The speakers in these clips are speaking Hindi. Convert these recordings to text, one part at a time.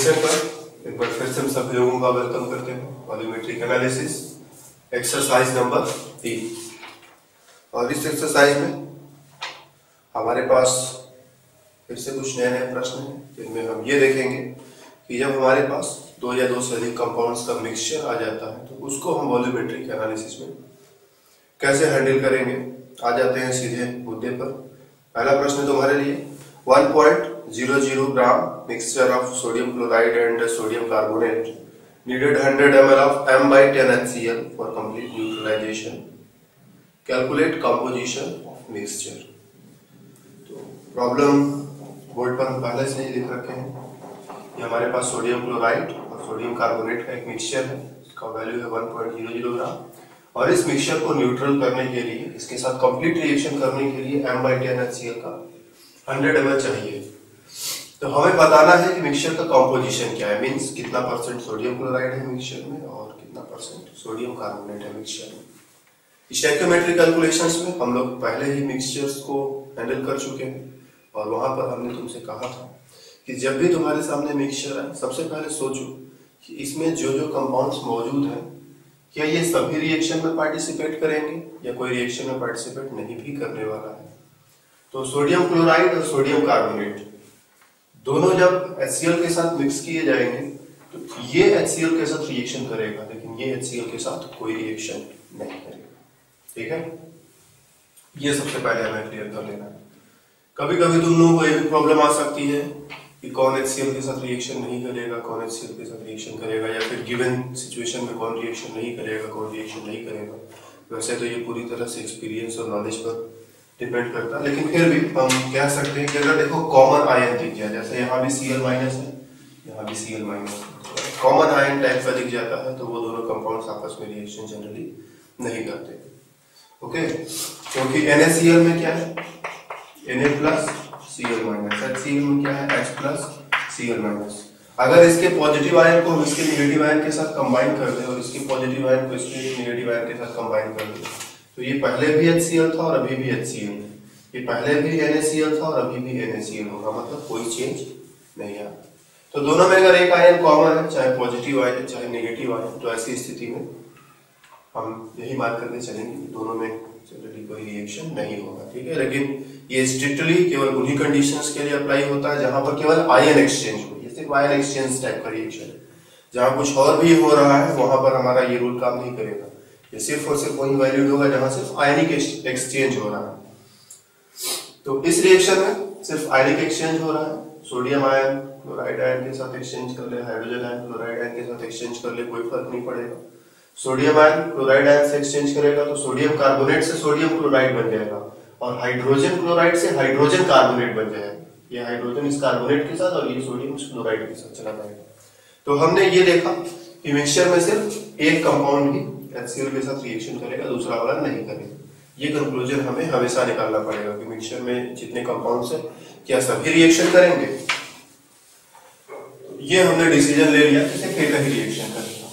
सेशन पर एक बार फिर से हम सभी लोगों का वेलकम करते हैं। Volumetric analysis exercise number 3। और इस एक्सरसाइज में हमारे पास फिर से कुछ नए नए प्रश्न हैं जिनमें हम ये देखेंगे कि जब हमारे पास दो या दो से अधिक कंपाउंड्स का मिक्सचर आ जाता है तो उसको हम वॉल्यूमेट्रिक एनालिसिस में कैसे हैंडल करेंगे। आ जाते हैं सीधे मुद्दे पर। पहला प्रश्न तुम्हारे लिए 1.00 ग्राम mixture of sodium chloride and sodium carbonate needed 100 ml of m/10 HCl for complete neutralization. Calculate composition of mixture. तो प्रॉब्लम बोर्ड पर हम पहले से ही लिख रखे हैं। ये हमारे पास सोडियम क्लोराइड और सोडियम कार्बोनेट का एक मिक्सचर है, इसका वैल्यू है 1.00 ग्राम। और इस मिक्सचर को न्यूट्रल करने के लिए, इसके साथ कंप्लीट रिएक्शन करने के लिए m/10 HCl का 100 ml चाहिए। तो हमें बताना है कि मिक्सचर का कॉम्पोजिशन क्या है, मींस कितना परसेंट सोडियम क्लोराइड है मिक्सचर में और कितना परसेंट सोडियम कार्बोनेट है मिक्सचर में। स्टोइकियोमेट्रिक कैलकुलेशंस में हम लोग पहले ही मिक्सचर्स को हैंडल कर चुके हैं और वहां पर हमने तुमसे कहा था कि जब भी तुम्हारे सामने मिक्सचर आए सबसे पहले सोचो कि इसमें जो जो कंपाउंड्स मौजूद हैं क्या ये सभी रिएक्शन में पार्टिसिपेट करेंगे या कोई रिएक्शन में पार्टिसिपेट नहीं भी करने वाला है। तो सोडियम क्लोराइड और सोडियम कार्बोनेट दोनों जब HCl के साथ मिक्स किए जाएंगे तो ये HCl के साथ रिएक्शन करेगा लेकिन ये HCl के साथ कोई रिएक्शन नहीं करेगा। ठीक है, ये सबसे पहले हमें क्लियर कर लेना है। कभी कभी तुम लोगों को ये भी प्रॉब्लम आ सकती है कि कौन HCl के साथ रिएक्शन नहीं करेगा, कौन HCl के साथ रिएक्शन करेगा, या फिर गिवन सिचुएशन में कौन रिएक्शन नहीं करेगा, कौन रिएक्शन नहीं करेगा। वैसे तो ये पूरी तरह से एक्सपीरियंस और नॉलेज पर डिपेंड करता है, लेकिन फिर भी हम कह सकते हैं कि अगर देखो कॉमन आयन दिख जाए, जैसे यहाँ भी Cl- है, यहाँ भी Cl-, कॉमन आयन टाइप का दिख जाता है तो वो दोनों कंपाउंड्स आपस में रिएक्शन जनरली नहीं करते। ओके, क्योंकि NaCl में क्या है, Na+Cl-, HCl में क्या है, H+Cl-। अगर इसके पॉजिटिव आयन को इसके नेगेटिव आयन के साथ कंबाइन कर दे और इसके पॉजिटिव आयन को इसके नेगेटिव आयन के साथ कंबाइन कर दे तो ये पहले भी HCl था और अभी भी HCl है, ये पहले भी NaCl था और अभी भी NaCl होगा, मतलब कोई चेंज नहीं आया। तो दोनों में अगर एक आयन कॉमन है, चाहे पॉजिटिव आयन चाहे नेगेटिव आयन, तो ऐसी स्थिति में हम यही बात करके चलेंगे कि दोनों में जनरली कोई रिएक्शन नहीं होगा। ठीक है, लेकिन ये स्ट्रिक्टली केवल उन्हीं कंडीशंस के लिए अप्लाई होता है जहां पर केवल आयन एक्सचेंज हो। ये सिर्फ आयन एक्सचेंज टाइप का रिएक्शन है, जहां कुछ और भी हो रहा है वहां पर हमारा ये रूल काम नहीं करेगा। ये सिर्फ और सिर्फ वही वैल्यूड होगा जहां सिर्फ आयनिक एक्सचेंज हो रहा है। तो इस रिएक्शन में सिर्फ आयनिक एक्सचेंज हो रहा है। सोडियम आयन क्लोराइड आयन के साथ एक्सचेंज कर ले, हाइड्रोजन आयन क्लोराइड आयन के साथ एक्सचेंज कर ले, कोई फर्क नहीं पड़ेगा। सोडियम आयन क्लोराइड आयन से एक्सचेंज करेगा तो सोडियम कार्बोनेट से सोडियम क्लोराइड बन जाएगा और हाइड्रोजन क्लोराइड से हाइड्रोजन कार्बोनेट बन जाएगा। ये हाइड्रोजन इस कार्बोनेट के साथ और ये सोडियम इस क्लोराइड के साथ चला जाएगा। तो हमने ये देखा कि मिक्सचर में सिर्फ एक कंपाउंड ही HCl के साथ रिएक्शन करेगा, दूसरा वाला नहीं करेगा। ये कंक्लूजन हमें हमेशा निकालना पड़ेगा कि मिक्सचर में जितने कंपाउंड्स हैं क्या सभी रिएक्शन करेंगे। ये हमने डिसीजन ले लिया कि सिर्फ एक ही रिएक्शन करेगा।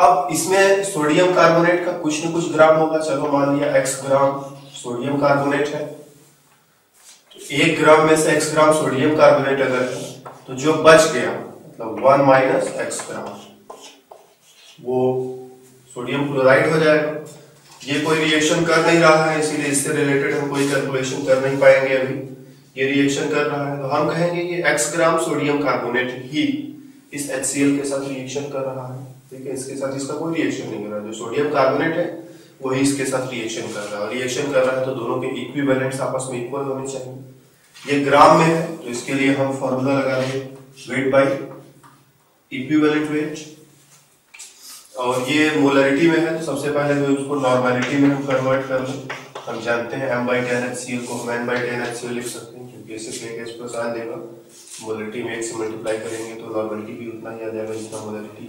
अब इसमें सोडियम कार्बोनेट का कुछ न कुछ ग्राम होगा। चलो मान लिया x ग्राम सोडियम कार्बोनेट है, तो 1 ग्राम में से x ग्राम सोडियम कार्बोनेट अगर है तो जो बच गया मतलब 1 - x ग्राम वो सोडियम क्लोराइड हो जाएगा। ये कोई रिएक्शन कर नहीं रहा है, इसीलिए इससे रिलेटेड हम कोई कैलकुलेशन कर नहीं पाएंगे। अभी ये रिएक्शन कर रहा है तो हम कहेंगे कि x ग्राम सोडियम कार्बोनेट ही इस HCl के साथ रिएक्शन कर रहा है। ठीक है, इसके साथ इसका कोई रिएक्शन नहीं कर रहा है। जो सोडियम कार्बोनेट है वही इसके साथ रिएक्शन कर रहा है। रिएक्शन कर रहा है तो दोनों के इक्विवेलेंट्स आपस में इक्वल होने चाहिए। ये ग्राम में है तो इसके लिए हम फॉर्मूला लगा देंगे वेट बाई इक्विवेलेंट वेट। और ये मोलरिटी में है तो सबसे पहले तो उसको नॉर्मेलिटी में हम कन्वर्ट कर लें। हम जानते हैं m/10 HCl को हम n/10 HCl लिख सकते हैं क्योंकि सिर्फ एक H+ देगा। मोलरिटी में 1 से मल्टीप्लाई करेंगे तो नॉर्मेलिटी भी उतना ही आ जाएगा जितना मोलरिटी।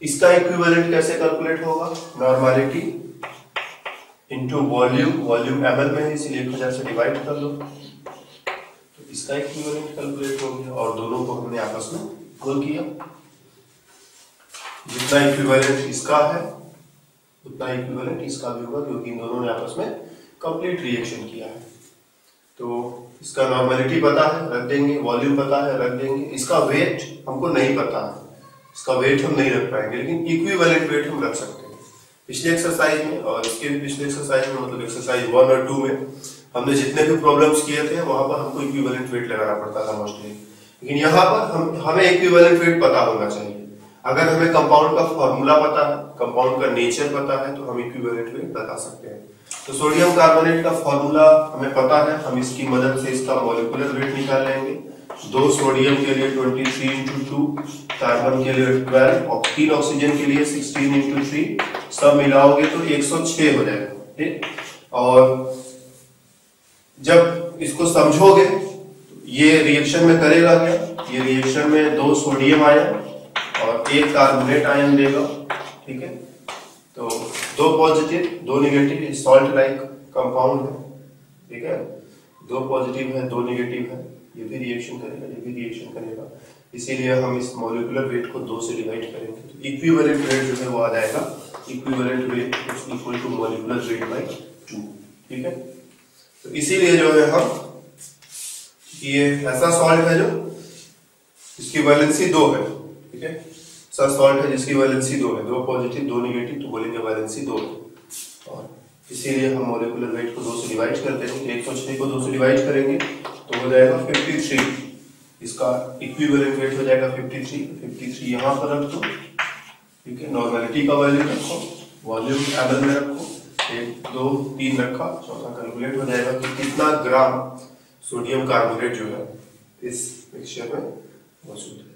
इसका इक्विवेलेंट कैसे कैलकुलेट होगा, normality into volume, volume ml में है इसीलिए 1000 से डिवाइड कर दो तो इसका इक्विवेलेंट कैलकुलेट हो गया और दोनों को हमने आपस में इक्वल किया। जितना इक्विवेलेंट इसका है उतना इक्विवेलेंट इसका भी होगा क्योंकि इन दोनों ने आपस में कंप्लीट रिएक्शन किया है। तो इसका नॉर्मेलिटी पता है, रख देंगे, वॉल्यूम पता है, रख देंगे। इसका वेट हमको नहीं पता है, इसका वेट हम नहीं रख पाएंगे, लेकिन इक्विवेलेंट वेट हम रख सकते हैं। पिछले एक्सरसाइज में और इसके भी पिछले एक्सरसाइज में, मतलब एक्सरसाइज 1 और 2 में हमने जितने भी प्रॉब्लम्स किए थे वहां पर हमको इक्विवेलेंट वेट लगाना पड़ता था मोस्टली, लेकिन यहाँ पर हमें इक्विवेलेंट वेट पता होना चाहिए। अगर हमें कंपाउंड का फॉर्मूला पता है, कंपाउंड का नेचर पता है, तो हम इक्विवेलेंट वेट बता सकते हैं। तो सोडियम कार्बोनेट का फॉर्मूला हमें पता है, हम इसकी मदद से इसका मॉलिक्यूलर वेट निकाल लेंगे। 2 सोडियम के लिए 23 × 2, कार्बन के लिए 12 और 3 ऑक्सीजन के लिए 16 × 3, सब मिलाओगे तो 106 हो जाएगा। ठीक, और जब इसको समझोगे ये रिएक्शन में करेगा क्या, ये रिएक्शन में 2 सोडियम आयन और 1 कार्बोनेट आयन देगा। ठीक है, तो 2 positive 2 negative, salt like compound है। ठीक है, 2 पॉजिटिव है 2 नेगेटिव है, ये भी रिएक्शन करेगा, ये भी रिएक्शन करेगा, इसीलिए हम इस मॉलिक्यूलर वेट को 2 से डिवाइड करेंगे। तो इक्विवेलेंट वेट जो है वो आ जाएगा, equivalent weight is equal to molecular weight by 2। ठीक है, तो इसीलिए जो है हम ये ऐसा सॉल्ट है जो इसकी वैलेंसी 2 है। ठीक है, ऐसा सॉल्ट है जिसकी वैलेंसी 2 है, 2 पॉजिटिव 2 नेगेटिव, तो बोलेंगे वैलेंसी 2 है, और इसीलिए हम मॉलिक्यूलर वेट को 2 से डिवाइड करते हैं। 106 को 2 से डिवाइड करेंगे तो हो जाएगा 53, इसका इक्विवेलेंट वेट हो जाएगा 53 यहाँ पर रख दो। ठीक है, नॉर्मेलिटी का वैल्यू रखो, वॉल्यूम एमएल में रखो, 1 2 3 रखा, चौथा कैलकुलेट हो जाएगा कि कितना ग्राम सोडियम कार्बोनेट जो है इस मिक्सचर में मौजूद है,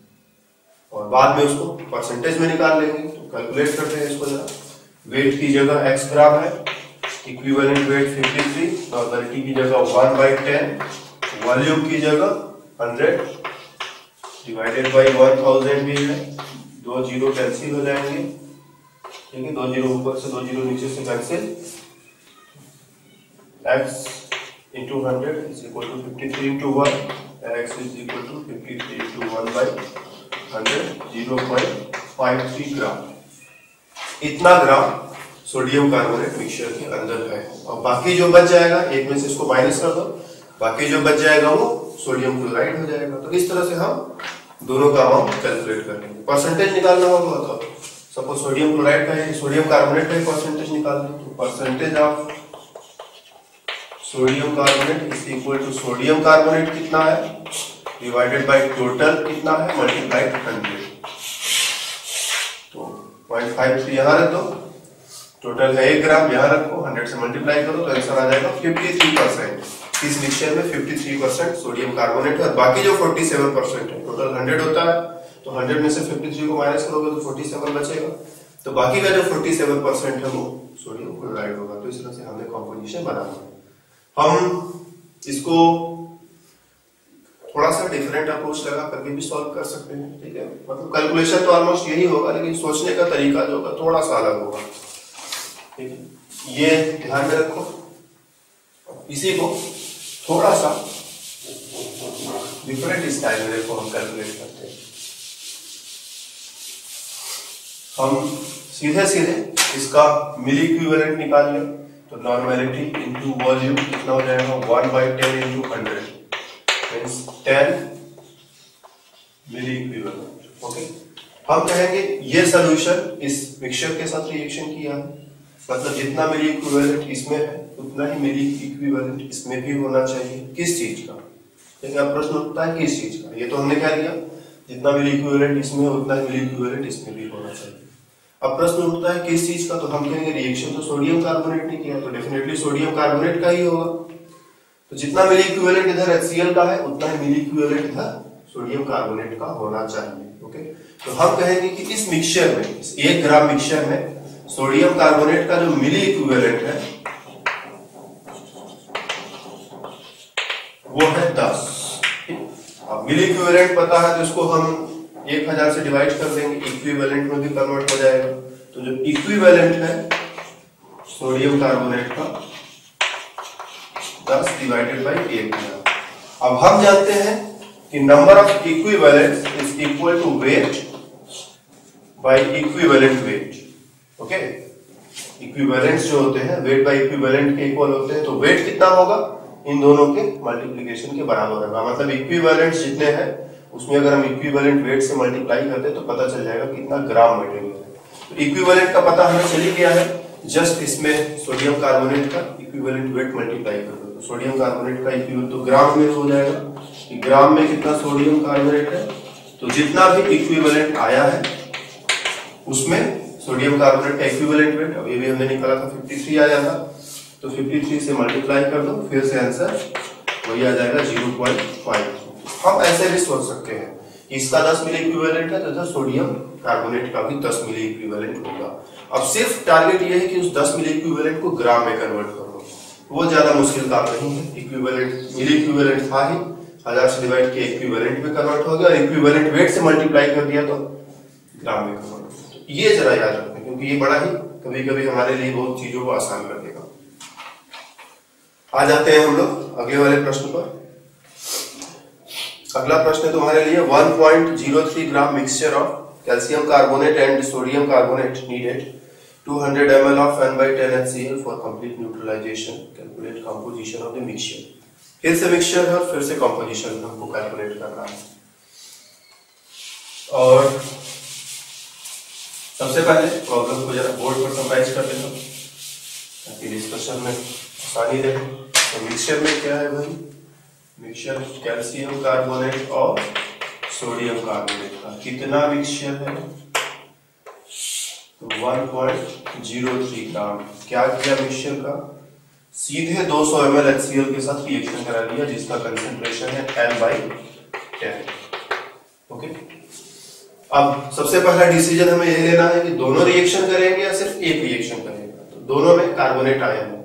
और बाद में उसको परसेंटेज में निकाल लेंगे। तो कैलकुलेट करते हैं इसको जरा। वेट की जगह x ग्राम है, इक्विवेलेंट वेट 53, नॉर्मेलिटी की जगह 1/10, वॉल्यूम की जगह 100 डिवाइडेड बाय 1000 भी है, 2 जीरो कैंसिल हो जाएंगे। ठीक है, 2 जीरो ऊपर से 2 जीरो नीचे से cancel, x into 100 is equal to 53 into 1, x is equal to 53 into 1 by 100, 0.53 ग्राम। इतना ग्राम सोडियम कार्बोनेट मिक्सचर के अंदर है, और बाकी जो बच जाएगा, एक में से इसको माइनस कर दो, बाकी जो बच जाएगा वो सोडियम क्लोराइड हो जाएगा। तो इस तरह से हम दोनों का अमाउंट कैलकुलेट कर लेंगे। परसेंटेज निकालना होगा तो सपोज सोडियम क्लोराइड का है, सोडियम कार्बोनेट का परसेंटेज निकाल दें, तो percentage of sodium carbonate is equal to sodium carbonate कितना है डिवाइडेड बाय टोटल कितना है मल्टीप्लाइड 100। तो 0.53 यहाँ रख दो, टोटल है 1 ग्राम, यहाँ रखो, 100 से मल्टीप्लाई करो तो आंसर आ जाएगा 53%। इस मिक्सचर में 53% सोडियम कार्बोनेट है, और बाकी जो 47% है, टोटल 100 होता है, तो 100 में से 53 को माइनस करोगे तो 47 बचेगा, तो बाकी का जो 47% है वो सोडियम क्लोराइड होगा। तो इस तरह से हमने कॉम्पोजिशन बनाना है। हम इसको थोड़ा सा डिफरेंट अप्रोच लगा करके भी सॉल्व कर सकते हैं। ठीक है, मतलब कैलकुलेशन तो ऑलमोस्ट यही होगा, लेकिन सोचने का तरीका जो होगा थोड़ा सा अलग होगा। ठीक है, ये ध्यान में रखो, इसी को थोड़ा सा डिफरेंट स्टाइल में देखो हम कैलकुलेट करते हैं। हम सीधे सीधे इसका मिली इक्विवेलेंट निकाल लें, तो नॉर्मेलिटी इनटू वॉल्यूम कितना हो जाएगा 1/10 into 100 मींस 10 मिली इक्विवेलेंट। ओके, हम कहेंगे ये सॉल्यूशन इस मिक्सचर के साथ रिएक्शन किया है, मतलब जितना मिली इक्विवेलेंट इसमें है उतना ही मिली इक्विवेलेंट इसमें भी होना चाहिए। किस चीज का, देखिए अब प्रश्न उठता है किस चीज का। ये तो हमने क्या लिया, जितना मिली इक्विवेलेंट इसमें है उतना ही मिली इक्विवेलेंट इसमें भी होना चाहिए। अब प्रश्न उठता है किस चीज का, तो हम कहेंगे रिएक्शन तो सोडियम कार्बोनेट ने किया, तो डेफिनेटली सोडियम कार्बोनेट का ही होगा। तो जितना मिली इक्विवेलेंट इधर HCl का है उतना ही मिली इक्विवेलेंट इधर सोडियम कार्बोनेट का होना चाहिए। ओके, तो हम कहेंगे कि इस मिक्सचर में, इस 1 ग्राम मिक्सचर में सोडियम कार्बोनेट का जो मिली इक्विवेलेंट है वो है 10। अब मिली इक्विवेलेंट पता है तो इसको हम 1000 से डिवाइड कर देंगे, इक्विवेलेंट में भी कन्वर्ट हो जाएगा। तो जो इक्विवेलेंट है सोडियम कार्बोनेट का 10 डिवाइडेड बाय 1000। अब हम जानते हैं कि number of equivalents is equal to weight by equivalent weight. Okay, equivalents जो होते हैं वेट बाय इक्विवेलेंट के इक्वल होते हैं, तो वेट कितना होगा इन दोनों के मल्टीप्लिकेशन के बराबर होगा। मतलब इक्विवेलेंट जितने हैं उसमें अगर हम इक्विवेलेंट वेट से मल्टीप्लाई करते हैं तो पता चल जाएगा कितना ग्राम मटेरियल है। तो इक्विवेलेंट का पता हमें चली गया है, जस्ट इसमें सोडियम कार्बोनेट का इक्विवेलेंट वेट मल्टीप्लाई कर दो तो सोडियम कार्बोनेट का इक्विवेलेंट तो ग्राम में हो जाएगा। ग्राम में कितना सोडियम कार्बोनेट है, तो जितना भी इक्विवेलेंट आया है उसमें सोडियम कार्बोनेट का इक्विवेलेंट वेट अभी भी हमने निकाला था 53 आया था, तो 53 से मल्टीप्लाई कर दो, फिर से आंसर वही आ जाएगा 0.5। हम ऐसे भी सोच सकते हैं कि इसका 10 मिली इक्विवेलेंट है तो सोडियम कार्बोनेट का भी 10 मिली इक्विवेलेंट होगा। अब सिर्फ टारगेट ये है कि उस 10 मिली इक्विवेलेंट को ग्राम में कन्वर्ट करो, वो ज्यादा मुश्किल काम नहीं है। इक्विवेलेंट मिली इक्विवेलेंट था ही, 1000 से डिवाइड किया इक्विवेलेंट में कन्वर्ट हो गया और इक्विवेलेंट वेट से मल्टीप्लाई कर दिया तो ग्राम में कन्वर्ट हो गया। ये जरा याद रखें क्योंकि ये बड़ा ही कभी कभी हमारे लिए बहुत चीजों को आसान कर देगा। आ जाते हैं हम लोग अगले वाले प्रश्न पर। अगला प्रश्न है तुम्हारे लिए 1.03 gram mixture of calcium carbonate and sodium carbonate needed 200 ml of n/10 HCl for complete neutralization. Calculate composition of the mixture. फिर से मिक्सचर है और फिर से कंपोजिशन हमको कैलकुलेट करना है। और सबसे पहले प्रॉब्लम को जरा बोर्ड पर समराइज कर देना ताकि डिस्कशन में आसानी रहे। तो मिक्सचर में क्या है भाई, मिक्सचर कैल्शियम कार्बोनेट और सोडियम कार्बोनेट का कितना मिक्सचर है, तो 1.03 ग्राम। क्या किया मिक्सचर का, सीधे 200 ml HCl के साथ रिएक्शन करा लिया जिसका कंसेंट्रेशन है n/10। ओके, अब सबसे पहला डिसीजन हमें यह लेना है कि दोनों रिएक्शन करेंगे या सिर्फ एक रिएक्शन करेंगे। तो दोनों में कार्बोनेट आयन है,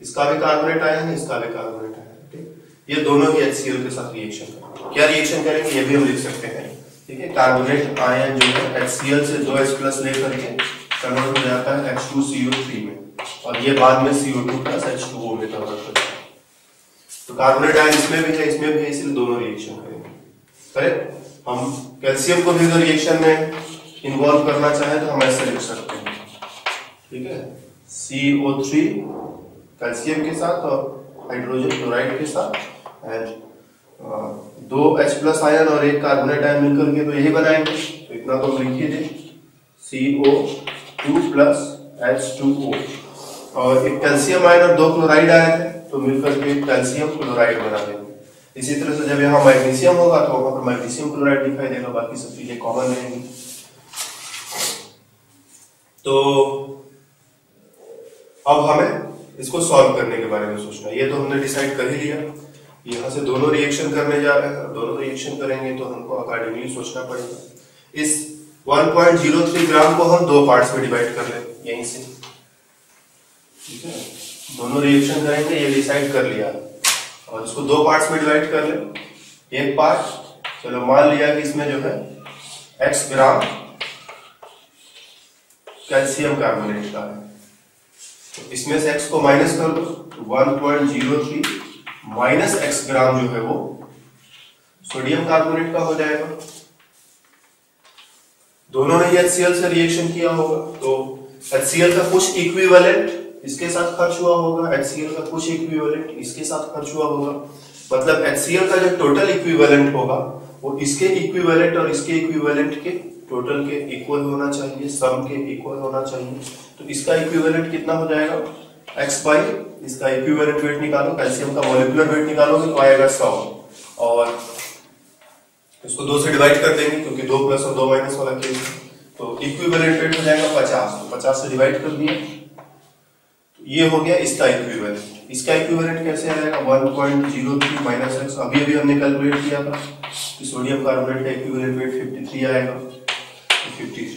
इसका भी कार्बोनेट आयन है, इसका भी कार्बोनेट आयन है। ठीक, ये दोनों ही HCl के साथ रिएक्शन करेंगे। क्या रिएक्शन करेंगे ये भी हम लिख सकते हैं। ठीक है, कार्बोनेट आयन जो है HCl से 2H+ लेकर के कन्वर्ट हो जाता है H2CO3 में और ये बाद में CO2 + H2O में कन्वर्ट हो जाता है। तो कार्बोनेट आयन इसमें भी है, इसमें भी है, इसलिए दोनों रिएक्शन करेंगे। करेक्ट, हम कैल्शियम को भी अगर रिएक्शन में इन्वॉल्व करना चाहें तो हम ऐसे लिख सकते हैं। ठीक है, CO3 कैल्शियम के साथ और हाइड्रोजन क्लोराइड के साथ एंड 2H+ आयन और एक कार्बोनेट आयन मिलकर के तो यही बनाएंगे। तो इतना तो लिख ही दें, CO2 + H2O और एक कैल्शियम आयन और 2 क्लोराइड आयन है तो मिलकर के कैल्शियम क्लोराइड बना देंगे। इसी तरह से जब यहाँ मैग्नीशियम होगा तो वहां पर मैग्नीशियम क्लोराइड दिखाई देगा, बाकी सब चीजें कॉमन रहेंगी। तो अब हमें इसको सॉल्व करने के बारे में सोचना है। ये तो हमने डिसाइड कर ही लिया, यहाँ से दोनों रिएक्शन करने जा रहे हैं, दोनों रिएक्शन करेंगे तो हमको अकॉर्डिंगली सोचना पड़ेगा। इस 1.03 ग्राम को हम 2 पार्ट्स में डिवाइड कर लें यहीं से। ठीक है, दोनों रिएक्शन करेंगे ये डिसाइड कर लिया और इसको 2 पार्ट्स में डिवाइड कर ले। एक पार्ट, चलो मान लिया कि इसमें जो है x ग्राम कैल्शियम कार्बोनेट का है, तो इसमें से x को माइनस कर दो, 1.03 माइनस x ग्राम जो है वो सोडियम कार्बोनेट का हो जाएगा। दोनों ने HCl से रिएक्शन किया होगा तो HCl का कुछ इक्विवेलेंट इसके साथ खर्च हुआ होगा, HCl का कुछ इक्विवेलेंट इसके साथ खर्च हुआ होगा। मतलब HCl का जो टोटल इक्विवेलेंट होगा वो इसके इक्विवेलेंट और इसके इक्विवेलेंट के टोटल के इक्वल होना चाहिए, सम के इक्वल होना चाहिए। तो इसका इक्विवेलेंट कितना हो जाएगा, x/, इसका इक्विवेलेंट वेट निकालो, कैल्शियम का मॉलिक्यूलर वेट निकालोगे तो आएगा 100 और इसको 2 से डिवाइड कर देंगे क्योंकि 2 प्लस और 2 माइनस वाला केस है। तो इक्विवेलेंट वेट हो जाएगा 50, तो 50 से डिवाइड कर दिया, ये हो गया इसका इक्विवेलेंट। इसका इक्विवेलेंट कैसे आएगा, 1.03 माइनस x। अभी हमने कैलकुलेट किया था कि सोडियम कार्बोनेट का इक्विवेलेंट वेट 53 आएगा, 53।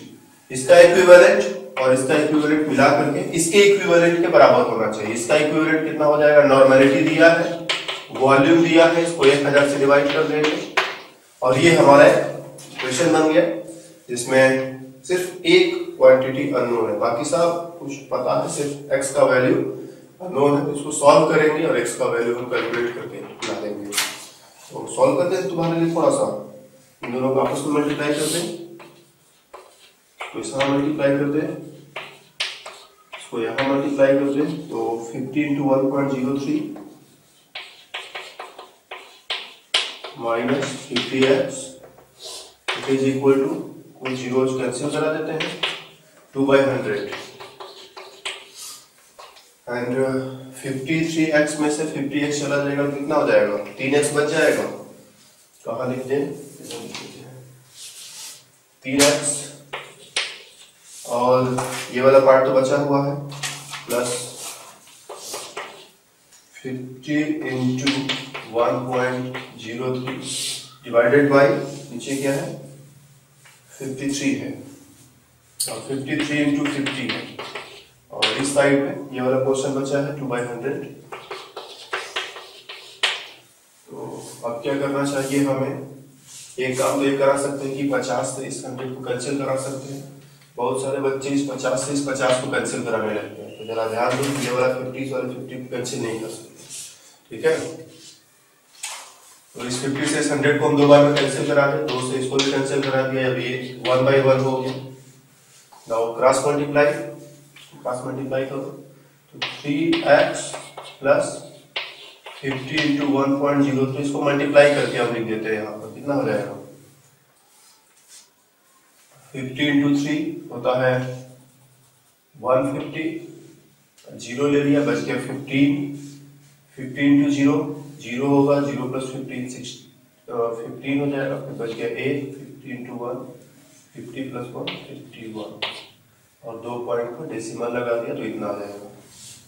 इसका इक्विवेलेंट और इसका इक्विवेलेंट मिला करके इसके इक्विवेलेंट के बराबर होना चाहिए। इसका इक्विवेलेंट कितना हो जाएगा, नॉर्मेलिटी दिया है, वॉल्यूम दिया है, इसको 1000 से डिवाइड कर देंगे और ये हमारा इक्वेशन बन गया जिसमें सिर्फ एक क्वांटिटी अननोन है, बाकी सब कुछ पता है, सिर्फ x का वैल्यू अननोन है। इसको सॉल्व करेंगे और x का वैल्यू हम कैलकुलेट करके ला देंगे। तो सॉल्व करते हैं तुम्हारे लिए थोड़ा सा इन दोनों को आपस में मल्टीप्लाई करते हैं, तो इसका मल्टीप्लाई करते हैं, इसको यहाँ मल्टीप्लाई करते हैं, तो 50 × 1.03 minus 50x it is equal to, कुछ जीरोज कैंसिल करा देते हैं, 2/100 एंड 53x में से 50x चला जाएगा, कितना हो जाएगा, 3x बच जाएगा। कहाँ लिख दें, 3x और ये वाला पार्ट तो बचा हुआ है, प्लस 50 इंटू 1.03 डिवाइडेड बाई नीचे क्या है 53 है, और 53 इंटू 50 है, और इस साइड में ये वाला पोर्शन बचा है 2/100। तो अब क्या करना चाहिए हमें, एक काम तो ये करा सकते हैं कि 50 से इस 100 को कैंसिल करा सकते हैं। बहुत सारे बच्चे इस 50 से इस 50 को कैंसिल कराने लगते हैं, तो जरा ध्यान दो, ये वाला 50 वाले 50 को कैंसिल नहीं कर सकते, ठीक है। तो इस 50 से इस 100 को हम 2 बार में कैंसिल करा दें, 2 से इसको भी कैंसिल करा दिया, अभी 1/1 हो गया। नाउ क्रॉस मल्टीप्लाई करो, तो 3x प्लस 50 इंटू 1.03 इसको मल्टीप्लाई करके हम लिख देते हैं, यहाँ पर कितना हो जाएगा, 50 इंटू 3 होता है 150, 0 ले लिया, बच गया 15 इंटू 0 होगा, 0 प्लस 15 15 हो जाएगा, फिर बच गया 8, 50 इंटू 1 50 प्लस 1 51, और 2 पॉइंट को डेसिमल लगा दिया तो इतना आ जाएगा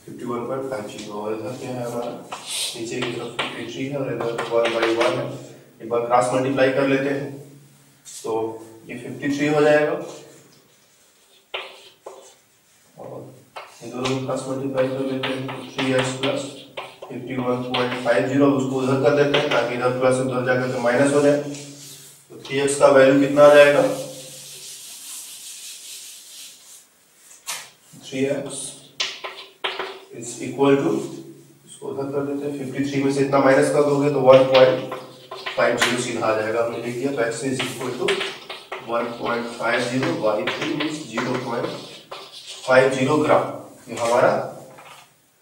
51.50। और इधर क्या है हमारा, नीचे की तरफ 53 है और इधर 1/1 है। एक बार क्रॉस मल्टीप्लाई कर लेते हैं, तो ये 53 हो जाएगा, और ये दोनों क्रॉस मल्टीप्लाई कर लेते हैं, 3x प्लस 51.50 उसको उधर कर देते हैं ताकि इधर प्लस उधर जाकर के माइनस हो जाए। तो 3x का वैल्यू कितना आ जाएगा, 3x इज इक्वल टू, इसको उधर कर देते हैं, 53 में से इतना माइनस कर दोगे तो 1.50 सीधा आ जाएगा, हमने लिख दिया। तो x is equal to 1.50 by 3 means 0.50 gram. ये हमारा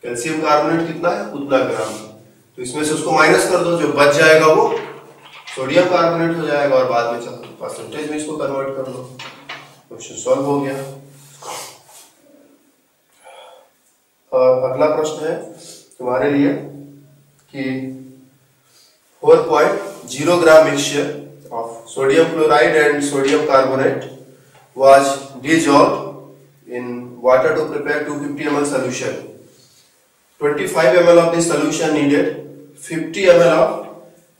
कैल्शियम कार्बोनेट कितना है, उतना ग्राम। तो इसमें से उसको माइनस कर दो, जो बच जाएगा वो सोडियम कार्बोनेट हो जाएगा, और बाद में चलो परसेंटेज में इसको कन्वर्ट कर दो। क्वेश्चन सॉल्व हो गया। और अगला प्रश्न है तुम्हारे लिए कि 4.0 ग्राम mixture of sodium chloride and sodium carbonate was dissolved in water to prepare 250 ml solution. 25 ml of this solution needed. 50 ml of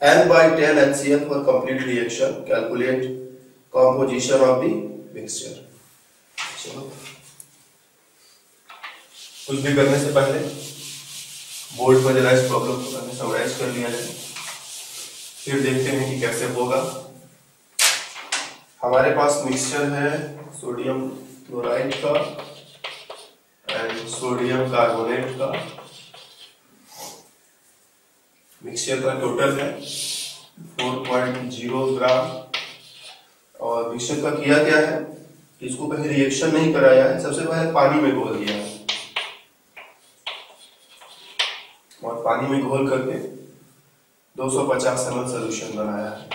n/10 HCl for complete reaction. Calculate composition of the mixture. चलो, कुछ भी करने से पहले बोर्ड पर जरा इस प्रॉब्लम को समराइज कर लिया जाए, फिर देखते हैं कि कैसे होगा। हमारे पास मिक्सचर है सोडियम क्लोराइड का एंड सोडियम कार्बोनेट का। मिक्सचर का टोटल है 4.0 ग्राम, और मिक्सचर का किया क्या है, इसको कहीं रिएक्शन नहीं कराया है, सबसे पहले पानी में घोल दिया है, और पानी में घोल करके 250 ml सोल्यूशन बनाया है।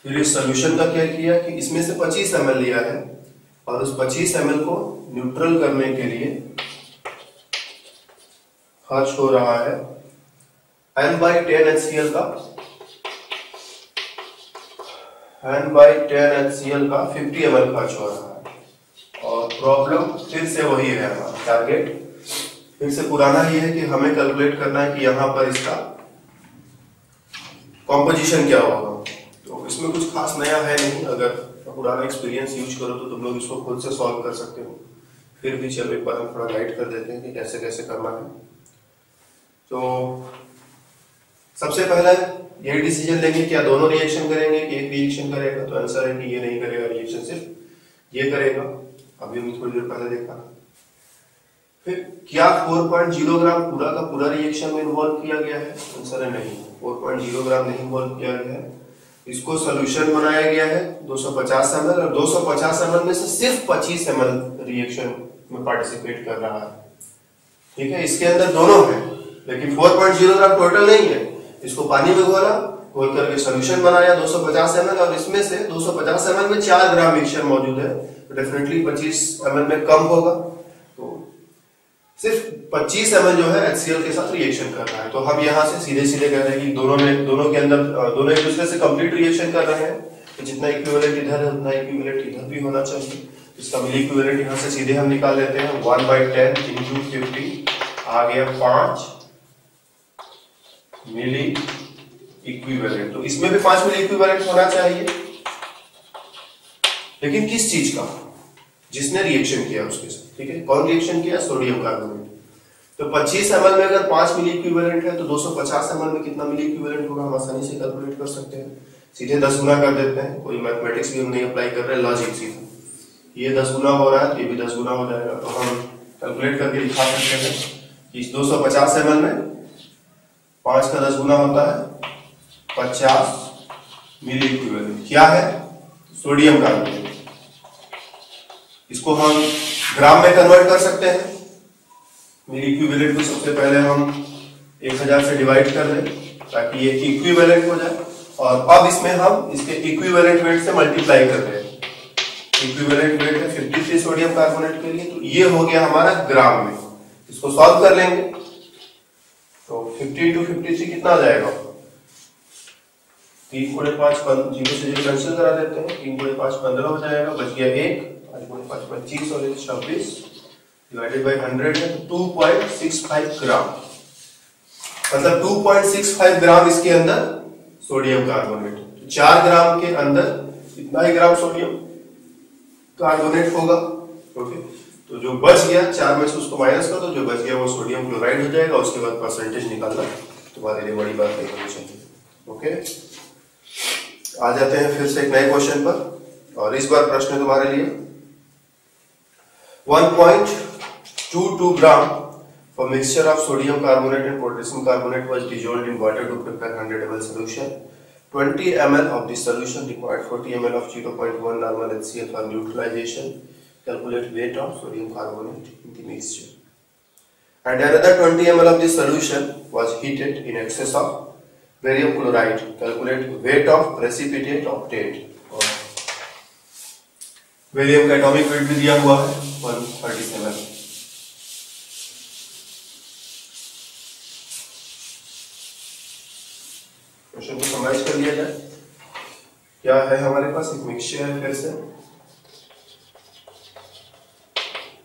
फिर इस सोल्यूशन का क्या किया कि इसमें से 25 ml लिया है, और उस 25 ml को न्यूट्रल करने के लिए खर्च हो रहा है n/10 HCl का 50 ml खर्च हो रहा है। और प्रॉब्लम फिर से वही है, हमारा टारगेट फिर से पुराना ही है कि हमें कैलकुलेट करना है कि यहाँ पर इसका कॉम्पोजिशन क्या होगा। तो इसमें कुछ खास नया है नहीं, अगर पुराना एक्सपीरियंस यूज करो तो तुम लोग इसको खुद से सॉल्व कर सकते हो। फिर भी चलो एक बार हम थोड़ा गाइड कर देते हैं कि कैसे कैसे करना है। तो सबसे पहले ये डिसीजन लेंगे क्या दोनों रिएक्शन करेंगे कि एक रिएक्शन करेगा। तो आंसर है कि ये नहीं करेगा रिएक्शन, सिर्फ ये करेगा। अभी हमने थोड़ी देर पहले देखा। फिर क्या 4.0 ग्राम पूरा का पूरा रिएक्शन में इन्वॉल्व किया गया है? आंसर है नहीं, 4.0 ग्राम नहीं इन्वॉल्व किया गया है। इसको सोल्यूशन बनाया गया है 250 ml, और 250 ml में से सिर्फ 25 ml रिएक्शन में पार्टिसिपेट कर रहा है। ठीक है, इसके अंदर दोनों है, लेकिन 4.0 ग्राम टोटल नहीं है। इसको पानी में घोला घोल करके सोल्यूशन बनाया 250 ml, और इसमें से 250 ml में 4 ग्राम मिक्सचर मौजूद है, तो डेफिनेटली 25 ml में कम होगा। तो सिर्फ 25 ml जो है HCl के साथ रिएक्शन कर रहा है। तो हम यहाँ से सीधे सीधे कह रहे हैं कि दोनों के अंदर दोनों एक दूसरे से कंप्लीट रिएक्शन कर रहे हैं, तो जितना इक्विवेलेंट इधर है उतना इक्विवेलेंट इधर भी होना चाहिए। इसका मिली इक्विवेलेंट यहाँ से सीधे हम निकाल लेते हैं, 1/10 इंटू 50 आ गया 5 मिली इक्विवेलेंट। तो इसमें भी 5 मिली इक्विवेलेंट होना चाहिए, लेकिन किस चीज का? जिसने रिएक्शन किया उसके साथ, ठीक है। कौन रिएक्शन किया? Sodium carbonate. तो 25 ml में अगर 5 मिली इक्विवेलेंट है तो 250 ml में कितना मिली इक्विवेलेंट होगा हम आसानी से कैलकुलेट कर सकते हैं। सीधे 10 गुना कर देते हैं, कोई मैथमेटिक्स भी हम नहीं अप्लाई कर रहे, लॉजिक सीधा। ये 10 गुना हो रहा है तो ये भी 10 गुना हो जाएगा, तो हम कैलकुलेट करके दिखा सकते हैं कि 250 ml में 5 का 10 गुना होता है 50 मिली इक्विवेलेंट। क्या है? Sodium carbonate. इसको हम ग्राम में कन्वर्ट कर सकते हैं। मिली इक्विवेलेंट को सबसे पहले हम 1000 से डिवाइड कर लें ताकि ये इक्विवेलेंट हो जाए, और अब इसमें हम इसके इक्विवेलेंट वेट से मल्टीप्लाई कर रहे हैं। इक्विवेलेंट वेट है 53 सोडियम कार्बोनेट के लिए, तो ये हो गया हमारा ग्राम में। इसको सॉल्व कर लेंगे तो 50 into 53 कितना आ जाएगा? 3 गुणे 5 0 से 0 कैंसिल करा देते हैं, 3 गुणे 5 15 हो जाएगा, बच गया 1, 5 गुणे 5 25 और 26 डिवाइडेड बाय 100 है, तो 2.65 ग्राम, मतलब 2.65 ग्राम इसके अंदर सोडियम कार्बोनेट। 4 ग्राम के अंदर इतना ही ग्राम सोडियम कार्बोनेट होगा। ओके, तो जो बच गया 4 में से उसको माइनस कर दो, जो बच गया वो सोडियम क्लोराइड हो जाएगा। उसके बाद परसेंटेज निकालना तुम्हारे लिए बड़ी बात नहीं होनी चाहिए। ओके, आ जाते हैं फिर से एक नए क्वेश्चन पर, और इस बार प्रश्न तुम्हारे लिए 1.22 ग्राम for mixture of sodium carbonate and potassium carbonate was dissolved in water to prepare 100 ml solution. 20 ml of this solution required 40 ml of 0.1 normal HCl for neutralization. Calculate weight of sodium carbonate in the mixture. And another 20 ml of this solution was heated in excess of barium chloride. Calculate weight of precipitate obtained. Barium का एटॉमिक वेट भी दिया हुआ है 137। क्वेश्चन को समराइज कर लिया जाए। क्या है हमारे पास? एक मिक्सचर है फिर से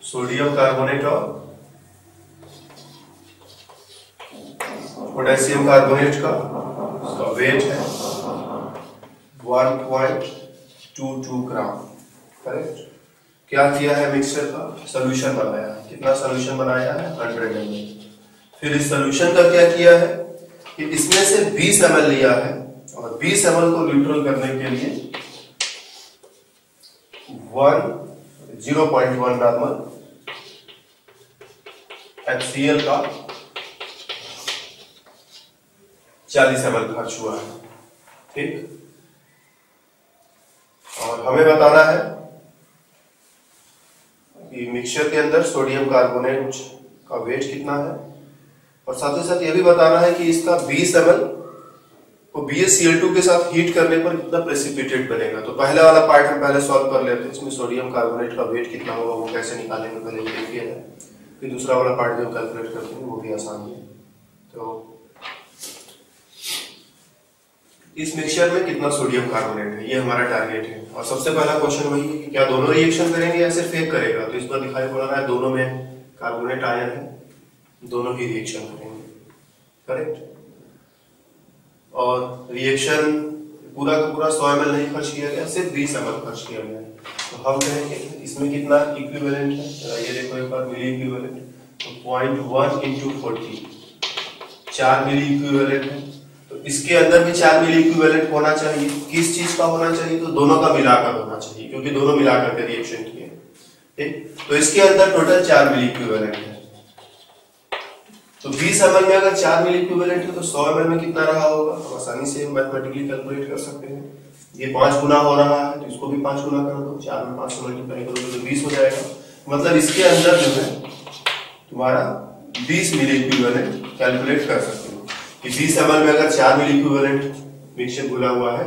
सोडियम कार्बोनेट और पोटेशियम कार्बोनेट का, उसका वेट है 1.22 ग्राम। करेक्ट। क्या किया है? मिक्सचर का सोल्यूशन बनाया। कितना सोल्यूशन बनाया है? 100 ml। फिर इस सोल्यूशन का क्या किया है कि इसमें से 20 ml लिया है, और 20 ml को न्यूट्रल करने के लिए 0.1 नॉर्मल HCl का 40 ml खर्च हुआ है। ठीक, और हमें बताना है कि मिक्सचर के अंदर सोडियम कार्बोनेट का वेट कितना है, और साथ ही साथ यह भी बताना है कि इसका 20 ml को BaCl2 के साथ हीट करने पर कितना प्रेसिपिटेट बनेगा। तो पहले वाला पार्ट हम पहले सॉल्व कर लेते हैं। इसमें सोडियम कार्बोनेट का वेट कितना होगा वो कैसे निकालेंगे पहले देख लिया जाए, फिर दूसरा वाला पार्ट जो कैलकुलेट करते हैं वो भी आसान है। तो इस मिक्सचर में कितना सोडियम कार्बोनेट है, ये हमारा टारगेट है। और सबसे पहला क्वेश्चन वही है कि क्या दोनों रिएक्शन करेंगे या सिर्फ एक करेगा। तो इस पर दिखाई पड़ रहा है दोनों में कार्बोनेट आयन है, दोनों ही रिएक्शन करेंगे। करेक्ट। और रिएक्शन पूरा का पूरा 100 ml नहीं खर्च किया गया, सिर्फ 20 ml खर्च किया गया। तो हम कहेंगे इसमें कितना इक्विवेलेंट है, ये देखो एक बार मिली इक्विवेलेंट, तो 0.1 into 40 4 मिली इक्विवेलेंट है। तो इसके अंदर भी 4 मिली इक्विवेलेंट होना चाहिए। किस चीज का होना चाहिए? तो दोनों का मिलाकर होना चाहिए, क्योंकि दोनों मिलाकर के रिएक्शन किए। ठीक, तो इसके अंदर टोटल 4 मिली इक्विवेलेंट है। तो 20 ml में अगर 4 मिली इक्विवेलेंट है तो 100 ml में कितना रहा होगा, हम आसानी से मैथमेटिकली कैलकुलेट कर सकते हैं। ये 5 गुना हो रहा है तो इसको भी 5 गुना कर दो, 4 में 5 से मल्टीप्लाई करोगे तो 20 हो जाएगा। मतलब इसके अंदर जो है तुम्हारा 20 मिली इक्विवेलेंट कैलकुलेट कर सकते हो कि 20 ml में अगर 4 मिली इक्विवेलेंट मिक्सचर घुला हुआ है,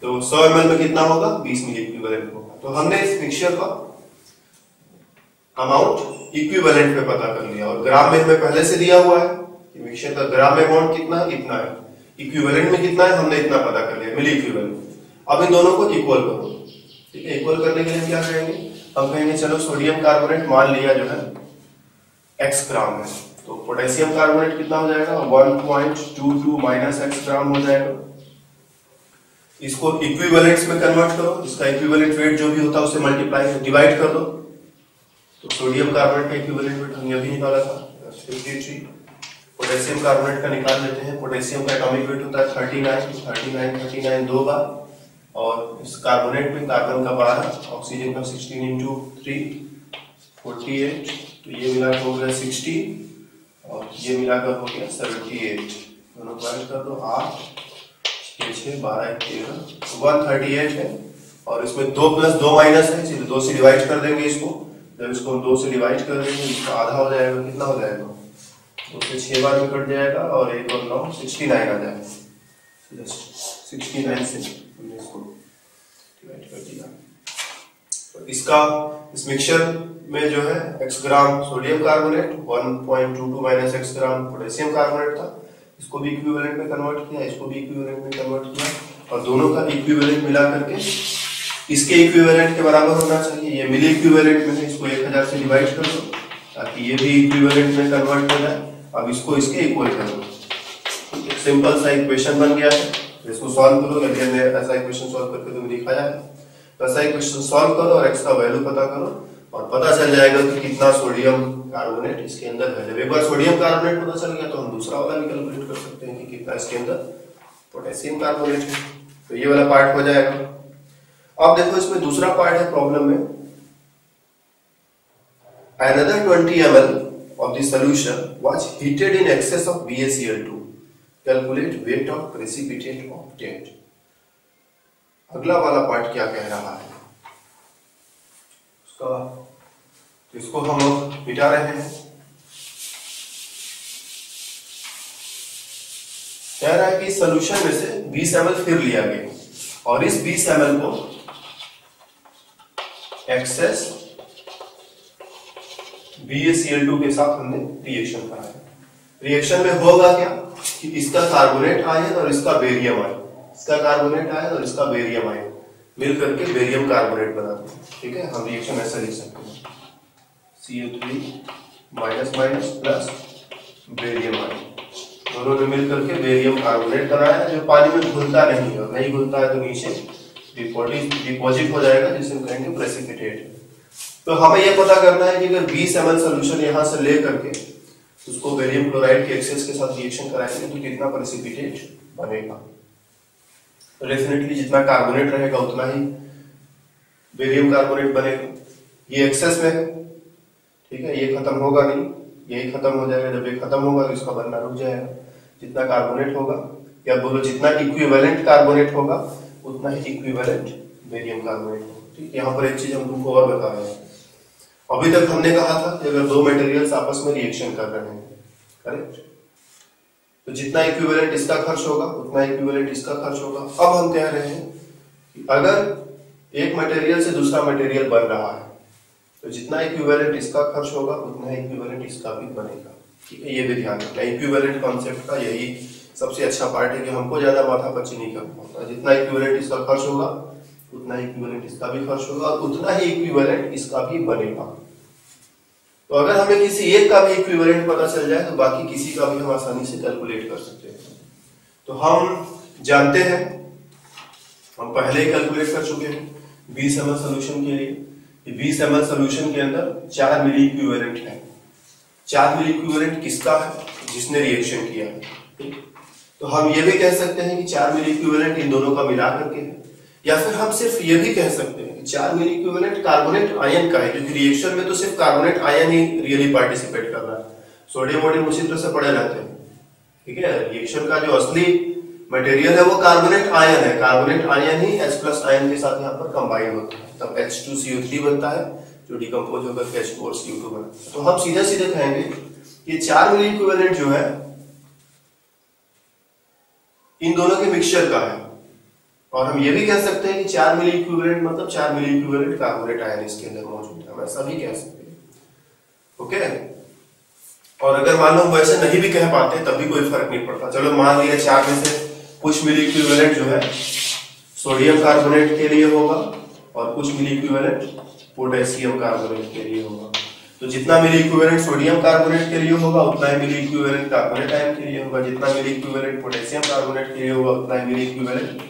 तो 100 ml में कितना होगा, 20 मिली इक्विवेलेंट होगा। तो हमने इस मिक्सचर का अमाउंट इक्विवेलेंट पे पता कर लिया, और ग्राम में हमें पहले से दिया हुआ है कि मिक्सचर का ग्राम में अमाउंट कितना इतना है, इक्विवेलेंट में कितना है हमने इतना पता कर लिया, मिली इक्विवेलेंट। अब इन दोनों को इक्वल करो, ठीक है। इक्वल करने के लिए क्या कहेंगे, हम कहेंगे चलो सोडियम कार्बोनेट मान लिया जो है x ग्राम है, तो पोटेशियम कार्बोनेट कितना हो जाएगा, 1.22 माइनस x ग्राम हो जाएगा। इसको इक्विवेलेंट्स में कन्वर्ट करो, इसका इक्विवेलेंट वेट जो भी होता है उसे मल्टीप्लाई डिवाइड कर दो, तो सोडियम कार्बोनेट का इक्विवेलेंट वेट हमने अभी निकाला था 53। पोटेशियम कार्बोनेट का निकाल लेते हैं, पोटेशियम का एटॉमिक वेट होता है 39 दो बार, और इस कार्बोनेट में कार्बन का 12, ऑक्सीजन का 16 इंटू 3 48, तो ये मिलाकर हो गया 60 और ये मिलाकर हो गया 78। दोनों डिवाइड कर दो, 8 6 12 13 138 है, और इसमें 2 + 2 माइनस है, इसलिए 2 से डिवाइड कर देंगे इसको। जब इसको हम 2 से डिवाइड कर देंगे इसका आधा हो जाएगा, कितना हो जाएगा, 2 से 6 बार में कट जाएगा, और 1 और 9 69 आ जाएगा। 69 से हमने इसको डिवाइड कर दिया। तो इसका इस मिक्सचर में जो है x gram sodium carbonate, 1.22 minus x gram potassium carbonate था, इसको भी इक्विवेलेंट में कन्वर्ट किया, इसको भी इक्विवेलेंट में कन्वर्ट किया, और दोनों का इक्विवेलेंट मिला करके इसके इक्विवेलेंट के बराबर होना चाहिए। ये मिली इक्विवेलेंट में है, इसको 1000 से डिवाइड कर दो ताकि ये भी इक्विवेलेंट में कन्वर्ट हो जाए। अब इसको इसके इक्वल कर दो, एक सिंपल सा इक्वेशन बन गया है। इसको सॉल्व करो, यदि हमने ऐसा इक्वेशन सॉल्व करके तुम्हें दिखाया है, तो ऐसा इक्वेशन सॉल्व करो और x का वैल्यू पता करो, और पता चल जाएगा कि कितना सोडियम कार्बोनेट इसके अंदर है। जब एक बार सोडियम कार्बोनेट पता चल गया तो हम दूसरा वाला भी कैलकुलेट कर सकते हैं कि कितना इसके अंदर पोटेशियम कार्बोनेट है, तो ये वाला पार्ट हो जाएगा। अब देखो इसमें दूसरा पार्ट है प्रॉब्लम में, another 20 ml of the solution was heated in excess of BaCl2, calculate weight of precipitate obtained। अगला वाला पार्ट क्या कह रहा है उसका, इसको हम मिटा रहे हैं। कह रहा है कि सॉल्यूशन में से 20 ml फिर लिया गया, और इस 20 ml को एक्सेस BaCl2 के साथ हमने रिएक्शन कराया। रिएक्शन में होगा क्या कि इसका कार्बोनेट आयन और इसका बेरियम आयन, इसका कार्बोनेट आयन और इसका बेरियम आयन मिल करके बेरियम कार्बोनेट बनाते हैं, ठीक है। हम रिएक्शन ऐसा लिख सकते हैं, CO3 minus minus plus barium ion, दोनों ने मिल करके बेरियम कार्बोनेट बनाया है, जो पानी में घुलता नहीं है, और नहीं घुलता है तो नीचे डिपॉजिट हो जाएगा, जिसे हम कहेंगे प्रेसिपिटेट। तो हमें यह पता करना है कि अगर 20 ml सोल्यूशन यहां से ले करके उसको बेरियम क्लोराइड के एक्सेस के साथ रिएक्शन कराएंगे तो कितना प्रेसिपिटेट बनेगा। तो डेफिनेटली जितना कार्बोनेट रहेगा उतना ही बेरियम कार्बोनेट बनेगा। ये एक्सेस में है, ठीक है, ये खत्म होगा नहीं, यही खत्म हो जाएगा। जब ये खत्म होगा तो इसका बनना रुक जाएगा। जितना कार्बोनेट होगा, या बोलो जितना इक्विवेलेंट कार्बोनेट होगा उतना ही इक्विवेलेंट बेरियम कार्बोनेट होगा, ठीक। यहाँ पर एक चीज हम तुमको और बता रहे हैं, अभी तक हमने कहा था कि अगर दो मटेरियल्स आपस में रिएक्शन कर रहे हैं, करेक्ट, तो जितना इक्विवेलेंट इसका खर्च होगा उतना इक्विवेलेंट इसका खर्च होगा। अब हम कह रहे हैं कि अगर एक मटेरियल से दूसरा मटेरियल बन रहा है तो जितना इक्विवेलेंट इसका खर्च होगा उतना इक्विवेलेंट इसका भी बनेगा, ठीक है। ये भी ध्यान रखना, इक्विवेलेंट कॉन्सेप्ट का यही सबसे अच्छा पार्ट है कि हमको ज्यादा माथापच्ची नहीं करना होता। जितना इक्विवेलेंट इसका खर्च होगा उतना इक्विवेलेंट इसका भी खर्च होगा, और उतना ही इक्विवेलेंट इसका भी बनेगा। तो अगर हमें किसी एक का भी इक्विवेलेंट पता चल जाए तो बाकी किसी का भी हम आसानी से कैलकुलेट कर सकते हैं। तो हम जानते हैं, हम पहले ही कैलकुलेट कर चुके हैं 20 ml सोल्यूशन के लिए। 20 ml सोल्यूशन के अंदर 4 मिली इक्विवेलेंट है। 4 मिली इक्विवेलेंट किसका है? जिसने रिएक्शन किया है, ठीक। तो हम ये भी कह सकते हैं कि 4 मिली इक्विवेलेंट इन दोनों का मिला करके है, या फिर हम सिर्फ ये भी कह सकते हैं कि 4 मिली इक्विवेलेंट कार्बोनेट आयन का है, क्योंकि रिएक्शन में तो सिर्फ carbonate ion he really participate कर रहा है। सोडियम वोडियम उसी तरह से पड़े रहते हैं, ठीक है। रिएक्शन का जो असली मटेरियल है वो कार्बोनेट आयन है। कार्बोनेट आयन ही H+ आयन के साथ यहाँ पर कंबाइन होता है, तब H2CO3 बनता है, जो डिकम्पोज होकर H2 और CO2 बनता है। तो हम सीधे सीधे कहेंगे ये 4 मिली इक्विवेलेंट जो है इन दोनों के मिक्सचर का है। और हम ये भी कह सकते हैं कि 4 मिली इक्विवेलेंट मतलब 4 मिली इक्विवेलेंट कार्बोनेट आयन इसके अंदर मौजूद है, हम ऐसा भी कह सकते हैं। ओके, और अगर मान लो वैसे नहीं भी कह पाते तब भी कोई फर्क नहीं पड़ता। चलो मान लिया 4 में से कुछ मिली इक्विवेलेंट जो है सोडियम कार्बोनेट के लिए होगा और कुछ मिली इक्विवेलेंट पोटेशियम कार्बोनेट के लिए होगा। तो जितना मिली इक्विवेलेंट सोडियम कार्बोनेट के लिए होगा उतना ही मिली इक्विवेलेंट कार्बोनेट आयन के लिए होगा, जितना मिली इक्विवेलेंट पोटेशियम कार्बोनेट के लिए होगा उतना ही मिली इक्विवेलेंट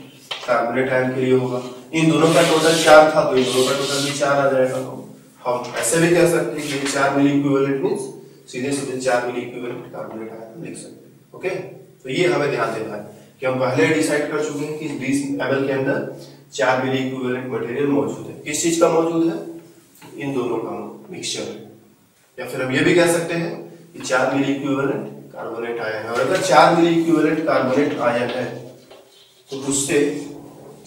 कार्बोनेट आयन के लिए होगा। इन दोनों का टोटल 4 था तो इन दोनों का टोटल भी 4 आ जाएगा। तो हम ऐसे भी कह सकते हैं कि 4 मिली इक्विवेलेंट मींस सीधे सीधे 4 मिली इक्विवेलेंट कार्बोनेट आयन लिख सकते हैं। ओके, तो ये हमें ध्यान देना है कि हम पहले डिसाइड कर चुके हैं कि 20 ml के अंदर 4 मिली इक्विवेलेंट मटेरियल मौजूद है। किस चीज का मौजूद है? इन दोनों का मिक्सचर। या फिर हम ये भी कह सकते हैं कि 4 मिली इक्विवेलेंट कार्बोनेट आयन है, और अगर 4 मिली इक्विवेलेंट कार्बोनेट आयन है तो उससे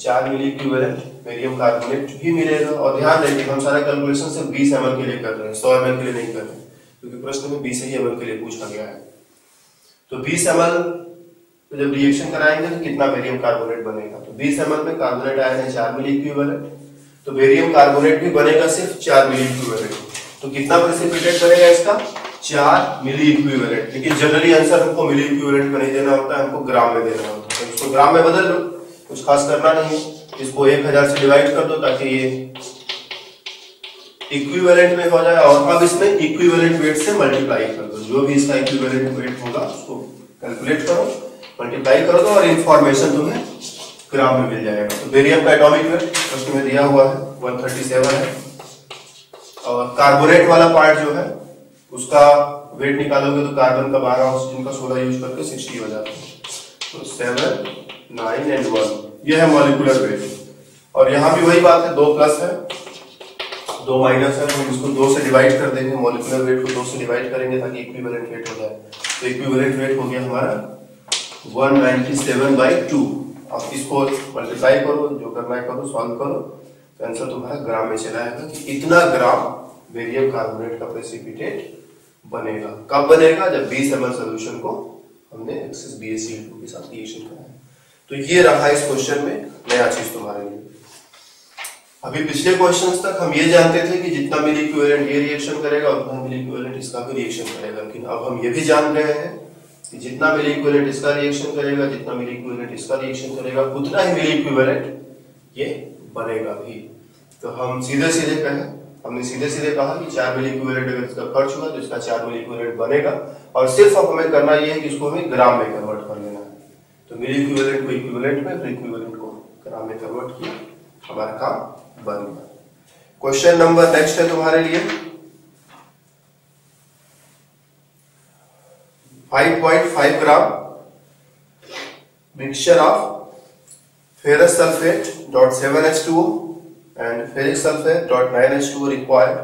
4 मिली इक्विवेलेंट बेरियम कार्बोनेट भी मिलेगा। और ध्यान रखिए हम सारा कैलकुलेशन सिर्फ 20 ml के लिए कर रहे हैं, 100 ml के लिए नहीं कर रहे हैं, क्योंकि प्रश्न में 20 ही ml के लिए पूछा गया है। तो 20 ml तो जब रिएक्शन कराएंगे तो कितना बेरियम कार्बोनेट बनेगा? तो 20 ml में कार्बोनेट आयन है 4 मिली इक्विवेलेंट, तो बेरियम कार्बोनेट भी बनेगा सिर्फ 4 मिली इक्विवेलेंट। तो कितना प्रेसिपिटेट बनेगा इसका? 4 मिली इक्विवेलेंट। लेकिन जनरली आंसर हमको मिली इक्विवेलेंट में नहीं देना होता है, हमको ग्राम में देना होता है। तो इसको ग्राम में बदल लो, कुछ खास करना नहीं है। इसको 1000 से डिवाइड कर दो ताकि ये इक्विवेलेंट में हो जाए, और अब इसमें इक्विवेलेंट वेट से मल्टीप्लाई कर दो। जो भी इसका इक्विवेलेंट वेट होगा उसको कैलकुलेट करो, मल्टीप्लाई करो और इंफॉर्मेशन तुम्हें ग्राम में मिल जाएगा। तो बेरियम का एटॉमिक वेट प्रश्न में दिया हुआ है 137 है, और कार्बोनेट वाला पार्ट जो है उसका वेट निकालोगे तो कार्बन का 12 ऑक्सीजन का 16 यूज करके 60 हो जाता है। तो 7, 9 एंड 1 ये है मॉलिक्यूलर वेट। और यहाँ भी वही बात है, 2 प्लस है 2 माइनस है, हम इसको 2 से डिवाइड कर देंगे, मॉलिक्यूलर वेट को 2 से डिवाइड करेंगे ताकि इक्विवेलेंट वेट हो जाए। तो इक्विवेलेंट वेट हो गया हमारा 197/2। अब इसको मल्टीप्लाई करो, जो करना है करो, सॉल्व करो, तो आंसर तुम्हारा ग्राम में चला आएगा कि इतना ग्राम बेरियम कार्बोनेट का प्रेसिपिटेट बनेगा। कब बनेगा? जब 20 ml सॉल्यूशन को हमने एक्सेस BaCl2 के साथ रिएक्शन कराया। तो ये रहा इस क्वेश्चन में नया चीज तुम्हारे लिए। अभी पिछले क्वेश्चंस तक हम ये जानते थे कि जितना मिली इक्विवेलेंट ये रिएक्शन करेगा उतना मिली इक्विवेलेंट इसका भी रिएक्शन करेगा, लेकिन अब हम ये भी जान गए हैं कि जितना मिली इक्विवेलेंट इसका रिएक्शन करेगा, जितना मिली इक्विवेलेंट इसका रिएक्शन करेगा, उतना ही मिली इक्विवेलेंट ये बनेगा भी। तो हम सीधे सीधे हमने सीधे सीधे कहा कि 4 मिली इक्विवेलेंट अगर इसका खर्च हुआ तो इसका 4 मिली इक्विवेलेंट बनेगा, और सिर्फ अब हमें करना यह है कि इसको हमें ग्राम में कन्वर्ट कर लेना है। तो मिली इक्विवेलेंट को इक्विवेलेंट में, फिर इक्विवेलेंट को ग्राम में कन्वर्ट किया, हमारा काम बन गया। क्वेश्चन नंबर नेक्स्ट है तुम्हारे लिए 5.5 gram mixture of ferrous sulfate .7H2O and ferric sulfate .9H2O required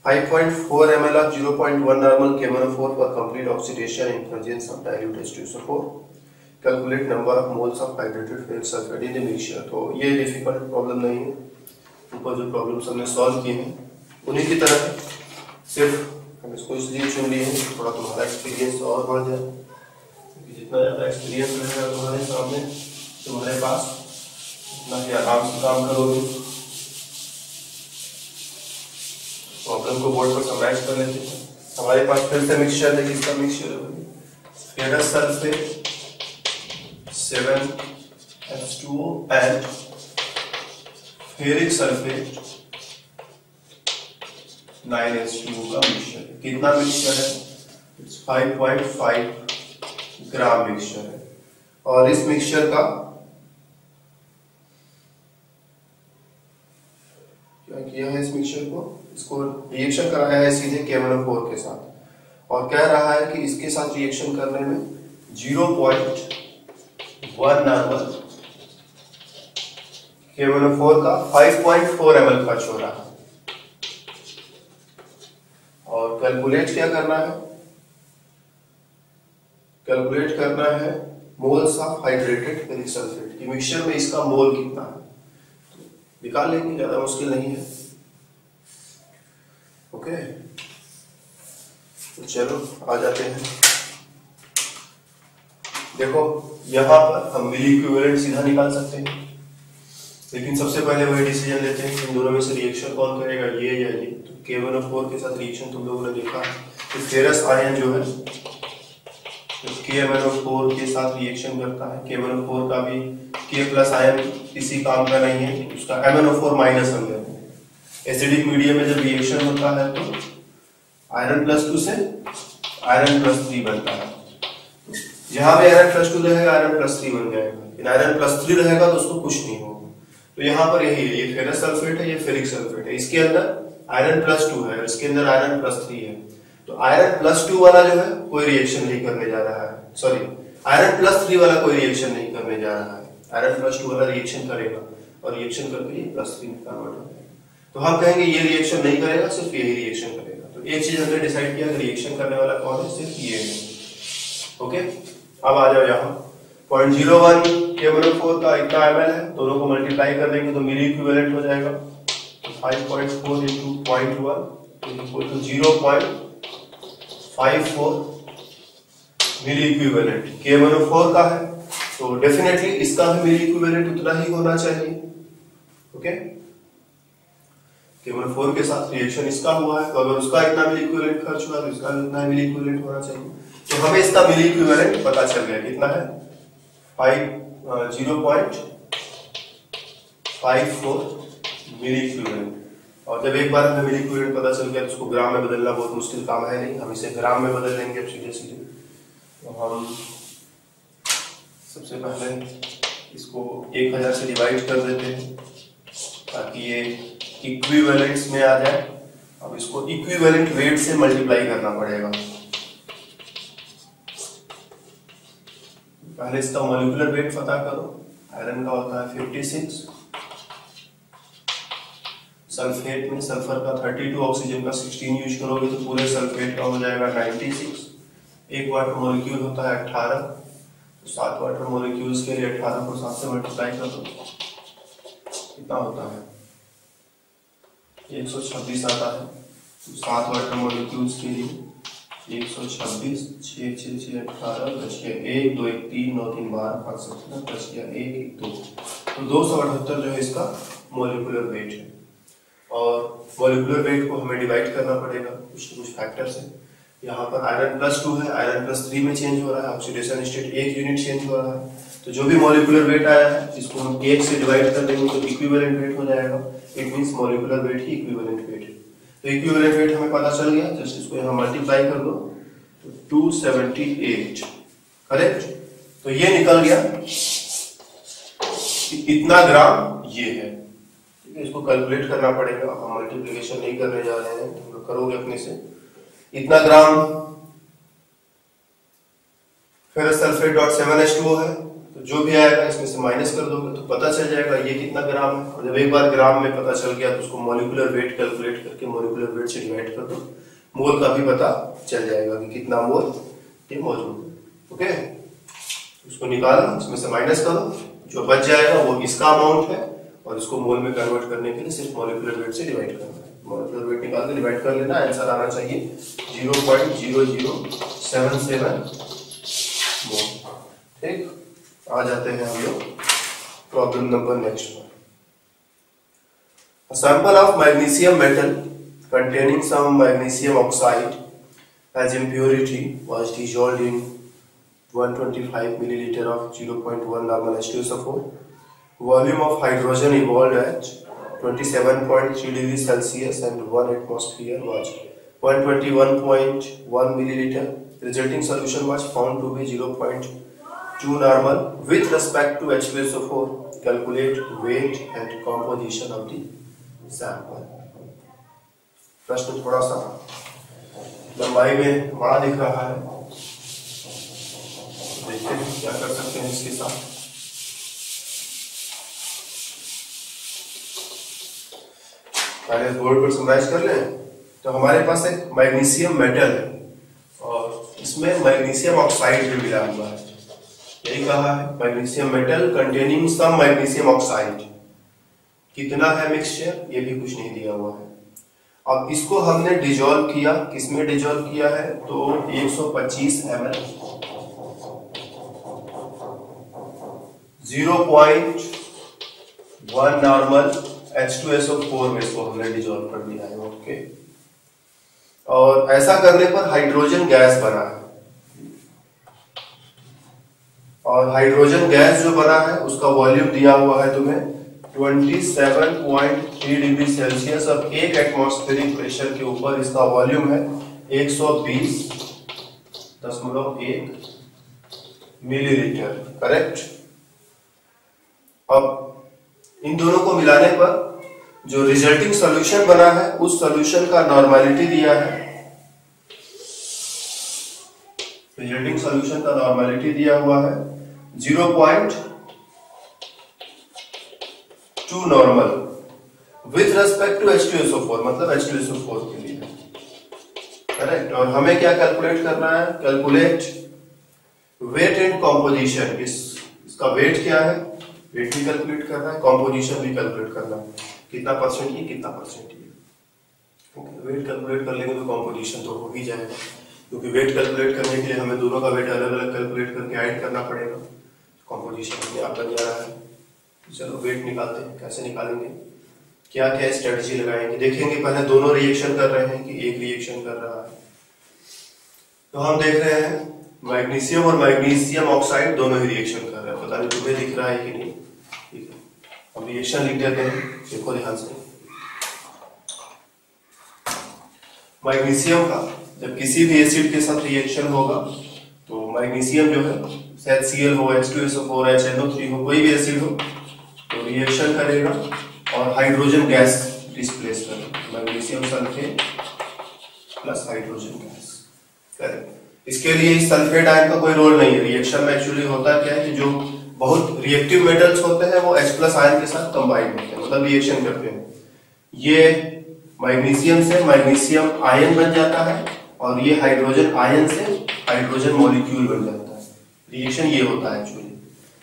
5.4 ml of 0.1 normal KMnO4 for complete oxidation in presence of dilute H2SO4. Calculate number of moles of hydrated ferric sulfate in the mixture। तो ये डिफिकल्ट प्रॉब्लम नहीं है, ऊपर जो प्रॉब्लम्स हमने सॉल्व किए हैं उन्हीं की तरह है, सिर्फ हम इसको इसलिए चुन लिए हैं थोड़ा तुम्हारा एक्सपीरियंस और बढ़ जाए, क्योंकि जितना ज़्यादा एक्सपीरियंस रहेगा तुम्हारे सामने तुम्हारे पास उतना ही आराम से काम करोगे। प्रॉब्लम को बोर्ड पर समराइज कर लेते हैं। हमारे पास फिर से मिक्सचर है, किसका मिक्सचर है? Ferrous sulphate 7H2O and ferric sulphate 9H2O का मिक्सचर। कितना मिक्सचर है? 5.5 ग्राम मिक्सचर है। और इस मिक्सचर का क्या किया है? इस मिक्सचर को इसको रिएक्शन कराया है सीधे KMnO4 के साथ, और कह रहा है कि इसके साथ रिएक्शन करने में 0.1 नॉर्मल KMnO4 का 5.4 ml खर्च हो रहा है। और कैलकुलेट क्या करना है? कैलकुलेट करना है moles of hydrated ferric sulphate की मिक्सचर में इसका मोल कितना है, तो निकाल लेंगे, ज्यादा मुश्किल नहीं है। ओके, तो चलो आ जाते हैं देखो यहाँ पर हम मिली इक्विवेलेंट सीधा निकाल सकते हैं, लेकिन सबसे पहले वही डिसीजन लेते हैं इन दोनों में से रिएक्शन कौन करेगा, ये या ये। तो K1O4 के साथ रिएक्शन तुम लोगों ने देखा, तो फेरस आयन जो है तो KMnO4 के साथ रिएक्शन करता है। K1O4 का भी K+ आयन किसी काम का नहीं है, उसका MnO4- हम कहते हैं। एसिडिक मीडियम में जब रिएक्शन होता है तो Iron+2 से Iron+3 बनता है। यहाँ पे Iron+2 रहेगा, Iron+3 बन जाएगा। Iron+3 रहेगा तो उसको कुछ नहीं होगा। तो यहाँ पर यही है, ये फेरस सल्फेट है, ये फेरिक सल्फेट है, इसके अंदर Iron+2 है, इसके अंदर Iron+3 है। तो Iron+2 वाला जो है कोई रिएक्शन नहीं करने जा रहा है, सॉरी Iron+3 वाला कोई रिएक्शन नहीं करने जा रहा है। Iron+2 वाला रिएक्शन करेगा और रिएक्शन करके ये +3 में कन्वर्ट हो जाएगा। तो हम कहेंगे ये रिएक्शन नहीं करेगा, सिर्फ यही रिएक्शन करेगा। तो एक चीज हमने डिसाइड किया कि रिएक्शन करने वाला कौन है, सिर्फ ये है। ओके, अब आ जाओ यहाँ 0.01 KMnO4 का इतना ml है, दोनों को मल्टीप्लाई कर देंगे तो मिली इक्विवेलेंट हो जाएगा। 5.4 into 0.1 equal to 0.54 milliequivalent. KMnO4 का है तो डेफिनेटली इसका भी मिली इक्विवेलेंट उतना ही होना चाहिए। ओके, KMnO4 के साथ रिएक्शन इसका हुआ है, तो अगर उसका इतना मिली इक्विवेलेंट खर्च हुआ तो इसका भी इतना मिली इक्विवेलेंट होना चाहिए। तो हमें इसका मिली इक्विवेलेंट पता चल गया, कितना है 0.54 मिली इक्विवेलेंट। और जब एक बार हमें मिली इक्विवेलेंट पता चल गया तो उसको ग्राम में बदलना बहुत मुश्किल काम है नहीं, हम इसे ग्राम में बदल लेंगे अब सीधे सीधे। तो हम सबसे पहले इसको 1000 से डिवाइड कर देते हैं ताकि ये इक्विवेलेंट्स में आ जाए। अब इसको इक्विवेलेंट वेट से मल्टीप्लाई करना पड़ेगा। पहले इसका मॉलिक्यूलर वेट पता करो। आयरन का होता है 56, सल्फेट में सल्फर का 32, ऑक्सीजन का 16 यूज करोगे तो पूरे सल्फेट का हो जाएगा 96। एक वाटर मॉलिक्यूल होता है 18, तो 7 वाटर मॉलिक्यूल्स के लिए 18 को 7 से मल्टीप्लाई कर दो, कितना होता है 126 आता है। तो 7 वाटर मॉलिक्यूल्स के लिए 126, 6 6 6 18 बच गया 1 2 1 3 9 3 12 5 17 बच गया 1 1 2। तो 278 जो है इसका मॉलिक्यूलर वेट है। और मॉलिक्यूलर वेट को हमें डिवाइड करना पड़ेगा कुछ फैक्टर से। यहाँ पर Iron+2 है, Iron+3 में चेंज हो रहा है, ऑक्सीडेशन स्टेट 1 यूनिट चेंज हो रहा है। तो जो भी मॉलिक्यूलर वेट आया है इसको हम 1 से डिवाइड कर देंगे तो इक्विवेलेंट वेट हो जाएगा। It means molecular weight he equivalent weight है। तो इक्विवेलेंट वेट हमें पता चल गया, जस्ट इसको यहाँ मल्टीप्लाई कर दो तो 278, करेक्ट। तो ये निकल गया इतना ग्राम ये है। ठीक है, इसको कैलकुलेट करना पड़ेगा, हम मल्टीप्लिकेशन नहीं करने जा रहे हैं, तुम लोग करोगे अपने से। इतना ग्राम फेरस सल्फेट .7H2O है, तो जो भी आएगा इसमें से माइनस कर दोगे तो पता चल जाएगा ये कितना ग्राम है। और जब एक बार ग्राम में पता चल गया तो उसको मॉलिक्यूलर वेट कैलकुलेट करके मॉलिक्यूलर वेट से डिवाइड कर दो, मोल का भी पता चल जाएगा कि कितना मोल ये मौजूद है। ओके, उसको निकालो, इसमें से माइनस करो, जो बच जाएगा वो इसका अमाउंट है और इसको मोल में कन्वर्ट करने के लिए सिर्फ मॉलिक्यूलर वेट से डिवाइड करना है। मॉलिक्यूलर वेट निकाल के डिवाइड कर लेना, आंसर आना चाहिए 0.0077 मोल। ठीक, आ जाते हैं हम लोग प्रॉब्लम नंबर नेक्स्ट पर। A sample of magnesium metal containing some magnesium oxide as impurity was dissolved in 125 milliliter of 0.1 normal H2SO4. Volume of hydrogen evolved at 27.3 degrees Celsius and 1 atmosphere was 121.1 milliliter. Resulting solution was found to be 0.2 normal with respect to H2SO4. Calculate weight and composition of the sample. प्रश्न थोड़ा सा लंबाई में बड़ा दिख रहा है, देखते हैं क्या कर सकते हैं इसके साथ। पहले बोर्ड पर समराइज कर लें। तो हमारे पास एक मैग्नीशियम मेटल है और इसमें मैग्नीशियम ऑक्साइड भी मिला हुआ है। यही कहा है magnesium metal containing some magnesium oxide. कितना है मिक्सचर ये भी कुछ नहीं दिया हुआ है। अब इसको हमने डिजोल्व किया, किसमें डिजोल्व किया है तो 125 ml 0.1 नॉर्मल H2SO4 में इसको हमने डिजोल्व कर दिया है। ओके, और ऐसा करने पर हाइड्रोजन गैस बना है, और हाइड्रोजन गैस जो बना है उसका वॉल्यूम दिया हुआ है तुम्हें 27.3 डिग्री सेल्सियस, और 1 एटमॉस्फेरिक प्रेशर के ऊपर इसका वॉल्यूम है 120.1 मिलीलीटर। करेक्ट। अब इन दोनों को मिलाने पर जो रिजल्टिंग सॉल्यूशन बना है उस सॉल्यूशन का नॉर्मलिटी दिया है, रिजल्टिंग सॉल्यूशन का नॉर्मलिटी दिया हुआ है 0.2 normal with respect to H2SO4, मतलब H2SO4 के लिए। करेक्ट। और हमें क्या कैलकुलेट करना है? Calculate weight and composition. इसका वेट क्या है, वेट भी कैलकुलेट करना है, कॉम्पोजिशन भी कैलकुलेट करना है, कितना परसेंट ये कितना परसेंट ये। वेट कैलकुलेट कर लेंगे तो कॉम्पोजिशन तो हो ही जाएगा, क्योंकि वेट कैलकुलेट करने के लिए हमें दोनों का वेट अलग अलग कैलकुलेट करके ऐड करना पड़ेगा। कॉम्पोजिशन अपने आप बन जा रहा है। चलो वेट निकालते हैं। कैसे निकालेंगे, क्या क्या स्ट्रेटजी लगाएंगे, देखेंगे। पहले दोनों रिएक्शन कर रहे हैं कि एक रिएक्शन कर रहा है। तो हम देख रहे हैं मैग्नीशियम और मैग्नीशियम ऑक्साइड दोनों ही रिएक्शन कर रहे हैं। पता नहीं तुम्हें दिख रहा है कि नहीं। ठीक है, हम रिएक्शन लिख देते हैं, देखो ध्यान से। मैग्नीशियम का जब किसी भी एसिड के साथ रिएक्शन होगा तो मैग्नीशियम जो है HCl हो, H2SO4, HNO3 हो, कोई भी एसिड हो तो रिएक्शन करेगा और हाइड्रोजन गैस डिस्प्लेस करेगा। Magnesium sulphate plus hydrogen gas. Correct. इसके लिए इस सल्फेट आयन का कोई रोल नहीं है। रिएक्शन में एक्चुअली होता क्या है कि जो बहुत रिएक्टिव मेटल्स होते हैं वो H+ आयन के साथ कंबाइन होते हैं, मतलब रिएक्शन करते हैं। ये मैग्नीशियम से मैग्नीशियम आयन बन जाता है और ये हाइड्रोजन आयन से हाइड्रोजन मॉलिक्यूल बन जाता है। रिएक्शन ये होता है एक्चुअली।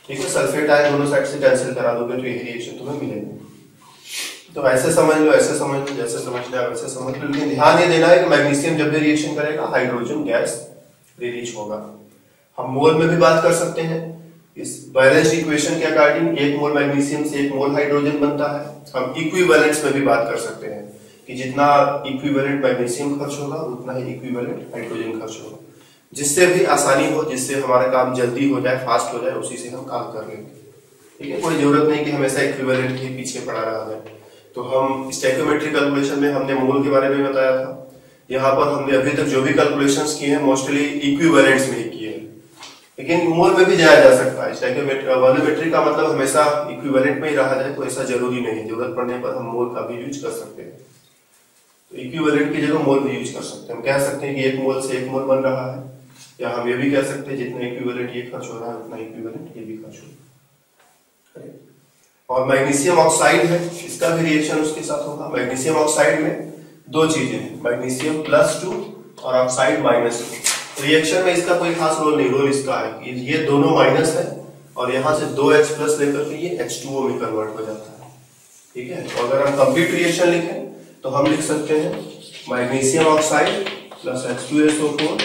ठीक है, सल्फेट आयन दोनों साइड से कैंसिल करा दोगे तो यही रिएक्शन तुम्हें मिलेगा। तो ऐसे समझ लो, ऐसे समझ लो, जैसे समझना है वैसे समझ लो, लेकिन ध्यान ये देना है कि मैग्नीशियम जब भी रिएक्शन करेगा हाइड्रोजन गैस रिलीज होगा। हम मोल में भी बात कर सकते हैं। इस बैलेंस इक्वेशन के अकॉर्डिंग 1 मोल मैग्नीशियम से 1 मोल हाइड्रोजन बनता है। हम इक्विवेलेंट्स में भी बात कर सकते हैं कि जितना इक्विवेलेंट मैग्नीशियम खर्च होगा उतना ही इक्विवेलेंट हाइड्रोजन खर्च होगा, जिससे भी आसानी हो, जिससे हमारा काम जल्दी हो जाए, फास्ट हो जाए, उसी से हम काम कर लेंगे। ठीक है, कोई जरूरत नहीं कि हमेशा इक्विवेलेंट के पीछे पड़ा रहा है। तो हम स्टोइकियोमेट्रिक कैलकुलेशन में हमने मोल के बारे में बताया था। यहाँ पर हमने अभी तक जो भी कैलकुलेशंस किए हैं मोस्टली इक्विवेलेंट्स में ही किए हैं, लेकिन मोल में भी जाया जा सकता है। स्टोइकियोमेट्रिक वॉल्यूमेट्री का मतलब हमेशा इक्विवेलेंट में ही रहा जाए, तो ऐसा जरूरी नहीं है। जरूरत पड़ने पर हम मोल का भी यूज कर सकते हैं। तो इक्विवेलेंट की जगह मोल भी यूज कर सकते हैं। हम कह सकते हैं कि 1 मोल से 1 मोल बन रहा है, या हम ये भी कह सकते हैं जितना इक्विवेलेंट ये खर्च हो रहा है उतना इक्विवेलेंट ये भी खर्च हो रहा है। और मैग्नीशियम ऑक्साइड है, इसका भी रिएक्शन उसके साथ होगा। मैग्नीशियम ऑक्साइड में 2 चीजें हैं, मैग्नीशियम +2 और ऑक्साइड -2। रिएक्शन में इसका कोई खास रोल नहीं। रोल इसका है कि ये दोनों माइनस है और यहाँ से 2H+ लेकर के ये H2O में कन्वर्ट हो जाता है। ठीक है, तो अगर हम कंप्लीट रिएक्शन लिखें तो हम लिख सकते हैं magnesium oxide plus H2SO4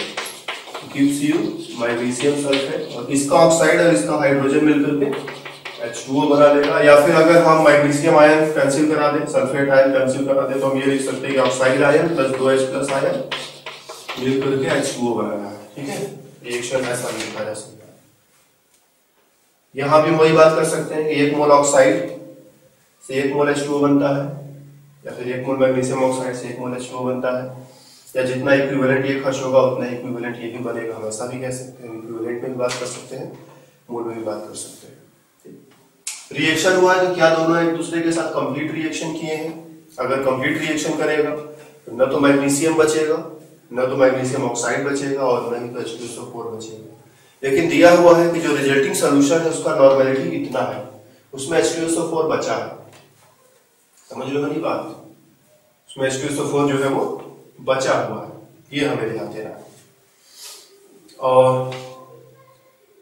gives you magnesium sulphate, और इसका ऑक्साइड और इसका हाइड्रोजन मिलकर के H2O बना देगा। या फिर अगर हम मैग्नीशियम आयन कैंसिल करा दें, सल्फेट आयन कैंसिल करा दें, तो हम ये लिख सकते हैं कि oxide ion plus 2H+ ion मिलकर के H2O बना रहा है। ठीक है, रिएक्शन ऐसा लिखा जा सकता है। यहाँ भी वही बात कर सकते हैं कि 1 मोल ऑक्साइड से 1 मोल H2O बनता है, या फिर 1 मोल मैग्नीशियम ऑक्साइड से 1 मोल H2O बनता है, या जितना इक्विवेलेंट ये खर्च होगा उतना इक्विवेलेंट ये भी बनेगा। हम ऐसा भी कह सकते हैं, इक्विवेलेंट में भी बात कर सकते हैं, मोल में भी बात कर सकते हैं। रिएक्शन हुआ है तो क्या दोनों एक दूसरे के साथ कंप्लीट रिएक्शन किए हैं? अगर कंप्लीट रिएक्शन करेगा तो न तो मैग्नीशियम बचेगा, न तो मैग्नीशियम ऑक्साइड बचेगा, और न ही तो H2SO4 बचेगा। लेकिन दिया हुआ है कि जो रिजल्टिंग सॉल्यूशन है उसका नॉर्मलिटी इतना है, उसमें H2SO4 बचा है। समझ लो मेरी बात, उसमें H2SO4 जो है वो बचा हुआ है, ये हमें ध्यान देना है। और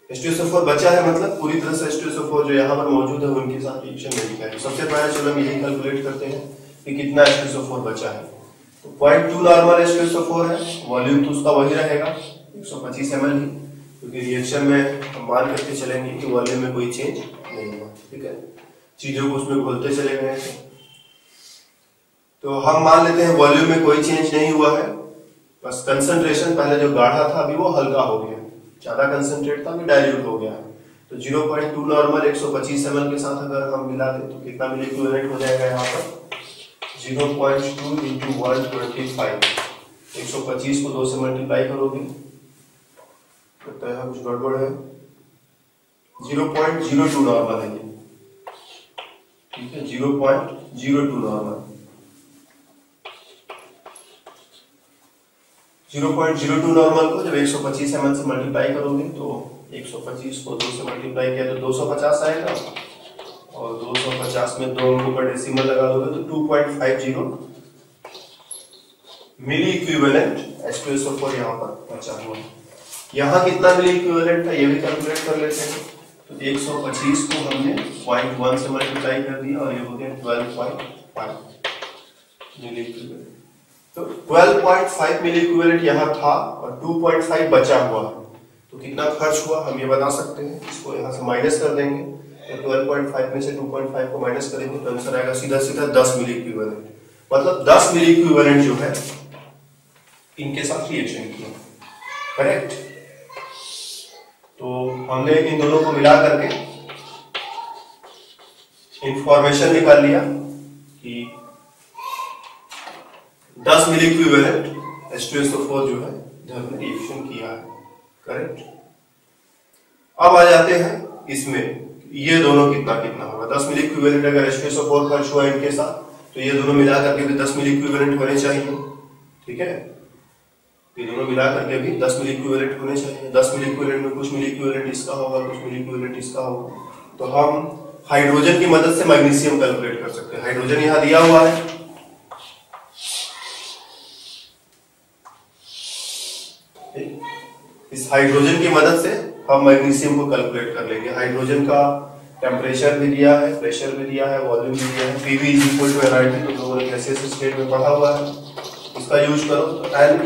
H2SO4 बचा है मतलब पूरी तरह से H2SO4 जो यहाँ पर मौजूद है उनके साथ रिएक्शन नहीं किया। तो सबसे पहले चलो हम यही कैलकुलेट करते हैं कि कितना H2SO4 बचा है। तो 0.2 नॉर्मल H2SO4 है, वॉल्यूम तो उसका वही रहेगा 125 ml ही, क्योंकि रिएक्शन में हम मान करके चलेंगे कि वॉल्यूम में कोई चेंज नहीं हुआ, ठीक है, चीजों को उसमें घोलते चले गए थे। तो हम मान लेते हैं वॉल्यूम में कोई चेंज नहीं हुआ है, बस कंसंट्रेशन पहले जो गाढ़ा था अभी वो हल्का हो गया, ज्यादा कंसंट्रेट था अभी डाइल्यूट हो गया। तो 0.2 नॉर्मल 125 ml के साथ अगर हम मिला दें तो कितना मिली इक्विवेलेंट हो जाएगा यहाँ पर 0.2 into 125, 125 को 2 से मल्टीप्लाई करोगे, लगता है कुछ गड़बड़ है, 0.02 नॉर्मल है ये, ठीक है, 0.02 नॉर्मल, 0.02 नॉर्मल को जब 125 ml से मल्टीप्लाई करोगे तो 125 को 2 से मल्टीप्लाई किया तो 250 आएगा, और 250 में 2 अंकों पर डेसिमल लगा दोगे तो 2.50 मिली इक्विवेलेंट H2SO4 यहाँ पर बचा हुआ है। यहाँ कितना मिली इक्विवेलेंट था ये भी कैलकुलेट कर लेते हैं। तो 125 को हमने 0.1 से मल्टीप्लाई कर दिया और ये हो गया 12.5 मिली इक्विवेलेंट। तो 12.5 मिली इक्विवेलेंट यहाँ था और 2.5 बचा हुआ है, तो कितना खर्च हुआ हम ये बता सकते हैं। इसको यहाँ से माइनस कर देंगे, तो 12.5 में से 2.5 को माइनस करेंगे तो आंसर आएगा सीधा सीधा 10 मिली इक्विवेलेंट। मतलब 10 मिली इक्विवेलेंट जो है इनके साथ रिएक्शन किया, करेक्ट। तो हमने इन दोनों को मिला करके इंफॉर्मेशन निकाल लिया कि 10 मिली इक्विवेलेंट H2SO4 जो है हमने रिएक्शन किया है, करेक्ट। अब आ जाते हैं इसमें ये दोनों कितना कितना होगा। 10 मिली इक्विवेलेंट अगर H2SO4 खर्च हुआ इनके साथ तो ये दोनों मिला करके भी 10 मिली इक्विवेलेंट होने चाहिए, ठीक है। ये दोनों मिला करके भी 10 मिली इक्विवेलेंट होने चाहिए। 10 मिली इक्विवेलेंट में कुछ मिली इक्विवेलेंट इसका होगा, कुछ मिली इक्विवेलेंट इसका होगा। तो हम हाइड्रोजन की मदद से मैग्नीशियम कैलकुलेट कर सकते हैं। हाइड्रोजन यहां दिया हुआ है, इस हाइड्रोजन की मदद से हम मैग्नीशियम को कैलकुलेट कर लेंगे। हाइड्रोजन का टेम्परेचर भी दिया है, प्रेशर भी दिया है, वॉल्यूम भी दिया है। PV = NRT तो लोगों ने गैसियस स्टेट में पढ़ा हुआ है, इसका यूज करो तो N =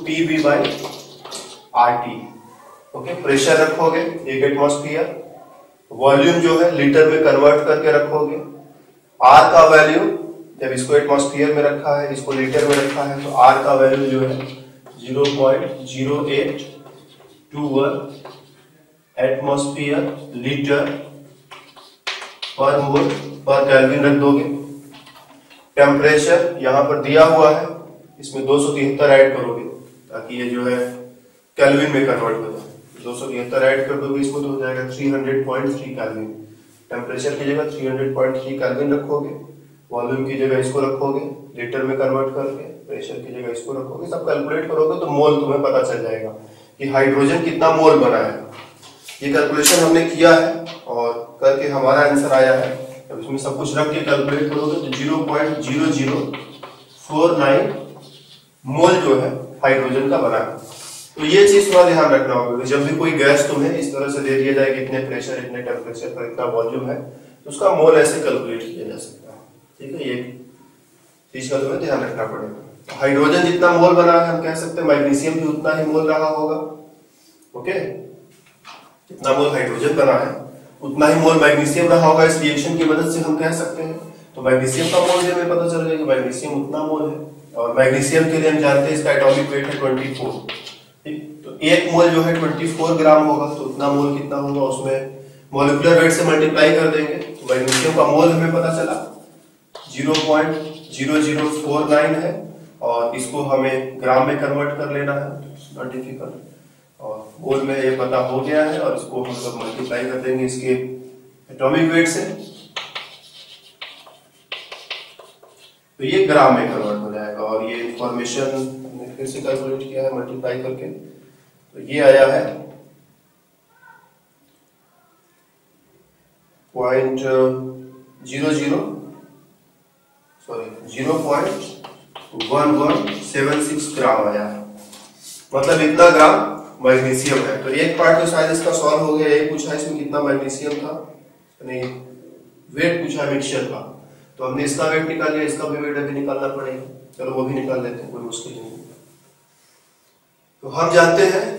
PV/RT। ओके, प्रेशर रखोगे 1 एटमॉस्फेयर, वॉल्यूम जो है लीटर में कन्वर्ट करके रखोगे। R का वैल्यू जब इसको एटमॉस्फेयर में रखा है, इसको लीटर में रखा है, तो R का वैल्यू जो है 0.0821 एटमॉस्फेयर लीटर पर मोल पर केल्विन रख दोगे। टेम्परेचर यहां पर दिया हुआ है, इसमें 273 ऐड करोगे ताकि ये जो है केल्विन में कन्वर्ट हो जाए। 273 ऐड कर दोगे इसको तो हो जाएगा 300.3 केल्विन। टेम्परेचर की जगह 300.3 केल्विन रखोगे, वॉल्यूम की जगह इसको रखोगे लीटर में कन्वर्ट करके, प्रेशर की जगह इसको रखोगे, सब कैलकुलेट करोगे तो मोल तुम्हें पता चल जाएगा कि हाइड्रोजन कितना मोल बना है। ये कैलकुलेशन हमने किया है और करके हमारा आंसर आया है। अब इसमें सब कुछ रख के कैलकुलेट करोगे तो 0.0049 मोल जो है हाइड्रोजन का बना है। तो ये चीज थोड़ा ध्यान रखना होगा, जब भी कोई गैस तुम्हें इस तरह से दे दिया जाए कि इतने प्रेशर, इतने टेम्परेचर पर इतना वॉल्यूम है, तो उसका मोल ऐसे कैलकुलेट किया जा सकता है, ठीक है। ये चीज का तुम्हें ध्यान रखना पड़ेगा। हाइड्रोजन जितना मोल बना है हम कह सकते हैं मैग्नीशियम भी उतना ही मोल रहा होगा। ओके, जितना मोल हाइड्रोजन बना है उतना ही मोल मैग्नीशियम रहा होगा। इस रिएक्शन की मदद से हम कह सकते हैं। तो मैग्नीशियम का मोल हमें पता चल गया कि मैग्नीशियम उतना मोल है, और मैग्नीशियम के लिए हम जानते हैं इसका एटॉमिक वेट है 24, ठीक। तो एक मोल जो है 24 ग्राम होगा, तो उतना मोल कितना होगा उसमें मॉलिक्यूलर वेट से मल्टीप्लाई कर देंगे। तो मैग्नीशियम का मोल हमें पता चला 0.0049 है, और इसको हमें ग्राम में कन्वर्ट कर लेना है, नॉट डिफिकल्ट। और मोल में ये पता हो गया है, और इसको हम लोग मल्टीप्लाई कर देंगे इसके एटॉमिक वेट से, तो ये ग्राम में कन्वर्ट हो जाएगा। और ये इंफॉर्मेशन हमने फिर से कैलकुलेट किया है मल्टीप्लाई करके, तो ये आया है 0.1176 ग्राम आया है, मतलब इतना ग्राम मैग्नीशियम है। तो एक पार्ट तो शायद इसका सॉल्व हो गया। ये पूछा इसमें कितना मैग्नीशियम था, नहीं वेट पूछा मिक्सचर का, तो हमने इसका वेट निकाल लिया, इसका भी वेट अभी निकालना पड़ेगा। चलो वो भी निकाल लेते हैं, कोई मुश्किल नहीं। तो हम जानते हैं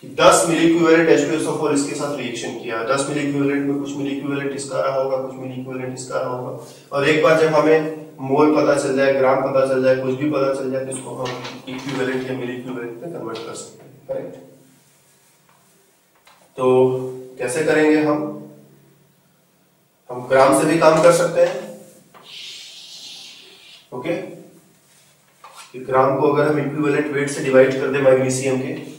कि 10 मिली इक्विवेलेंट H2SO4 इसके साथ रिएक्शन किया, 10 मिली इक्विवेलेंट में कुछ मिली इक्विवेलेंट इसका रहा होगा, कुछ मिली इक्विवेलेंट इसका रहा होगा, और एक बार जब हमें मोल पता चल जाए, ग्राम पता चल जाए, कुछ भी पता चल जाए, तो इसको हम इक्विवेलेंट या मिली इक्विवेलेंट में कन्वर्ट कर सकते हैं। करेक्ट। तो कैसे करेंगे हम ग्राम से भी काम कर सकते हैं। ओके, ग्राम को अगर हम इक्विवेलेंट वेट से डिवाइड कर दे मैग्नीशियम के,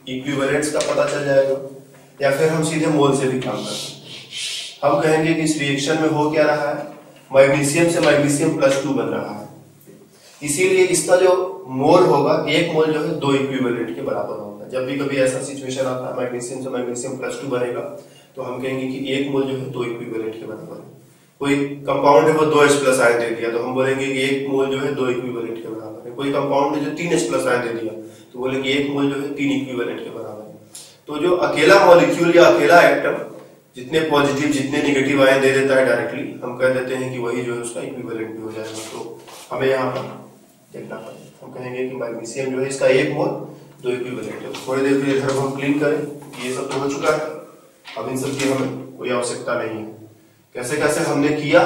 इक्विवेलेंट्स का पता चल जाएगा, या फिर हम सीधे मोल से भी काम कर सकते हैं। हम कहेंगे कि इस रिएक्शन में हो क्या रहा है, मैग्नीशियम से मैग्नीशियम +2 बन रहा है, इसीलिए इसका जो मोल होगा, एक मोल जो है 2 इक्विवेलेंट के बराबर होगा। जब भी कभी ऐसा सिचुएशन आता है मैग्नीशियम से मैग्नीशियम +2 बनेगा, तो हम कहेंगे कि एक मोल जो है 2 इक्विवेलेंट के बराबर है। कोई कंपाउंड है वो 2H+ आयन दे दिया, तो हम बोलेंगे कि एक मोल जो है 2 इक्विवेलेंट के बराबर है। कोई कंपाउंड है जो 3H+ आयन दे दिया, तो बोलेंगे एक मोल जो है 3 इक्विवेलेंट के बराबर है। तो जो अकेला मॉलिक्यूल या अकेला एटम जितने पॉजिटिव जितने नेगेटिव आयन दे देता है डायरेक्टली, हम कह देते हैं कि वही जो है उसका इक्विवेलेंट भी हो जाएगा। तो हमें यहाँ पर देखना पड़ेगा, हम कहेंगे कि मैग्नीशियम जो है इसका एक मोल 2 इक्विवेलेंट है। थोड़ी देर के लिए इधर हम क्लीन करें, ये सब तो हो चुका है, अब इन सब की हमें कोई आवश्यकता नहीं है। कैसे कैसे हमने किया,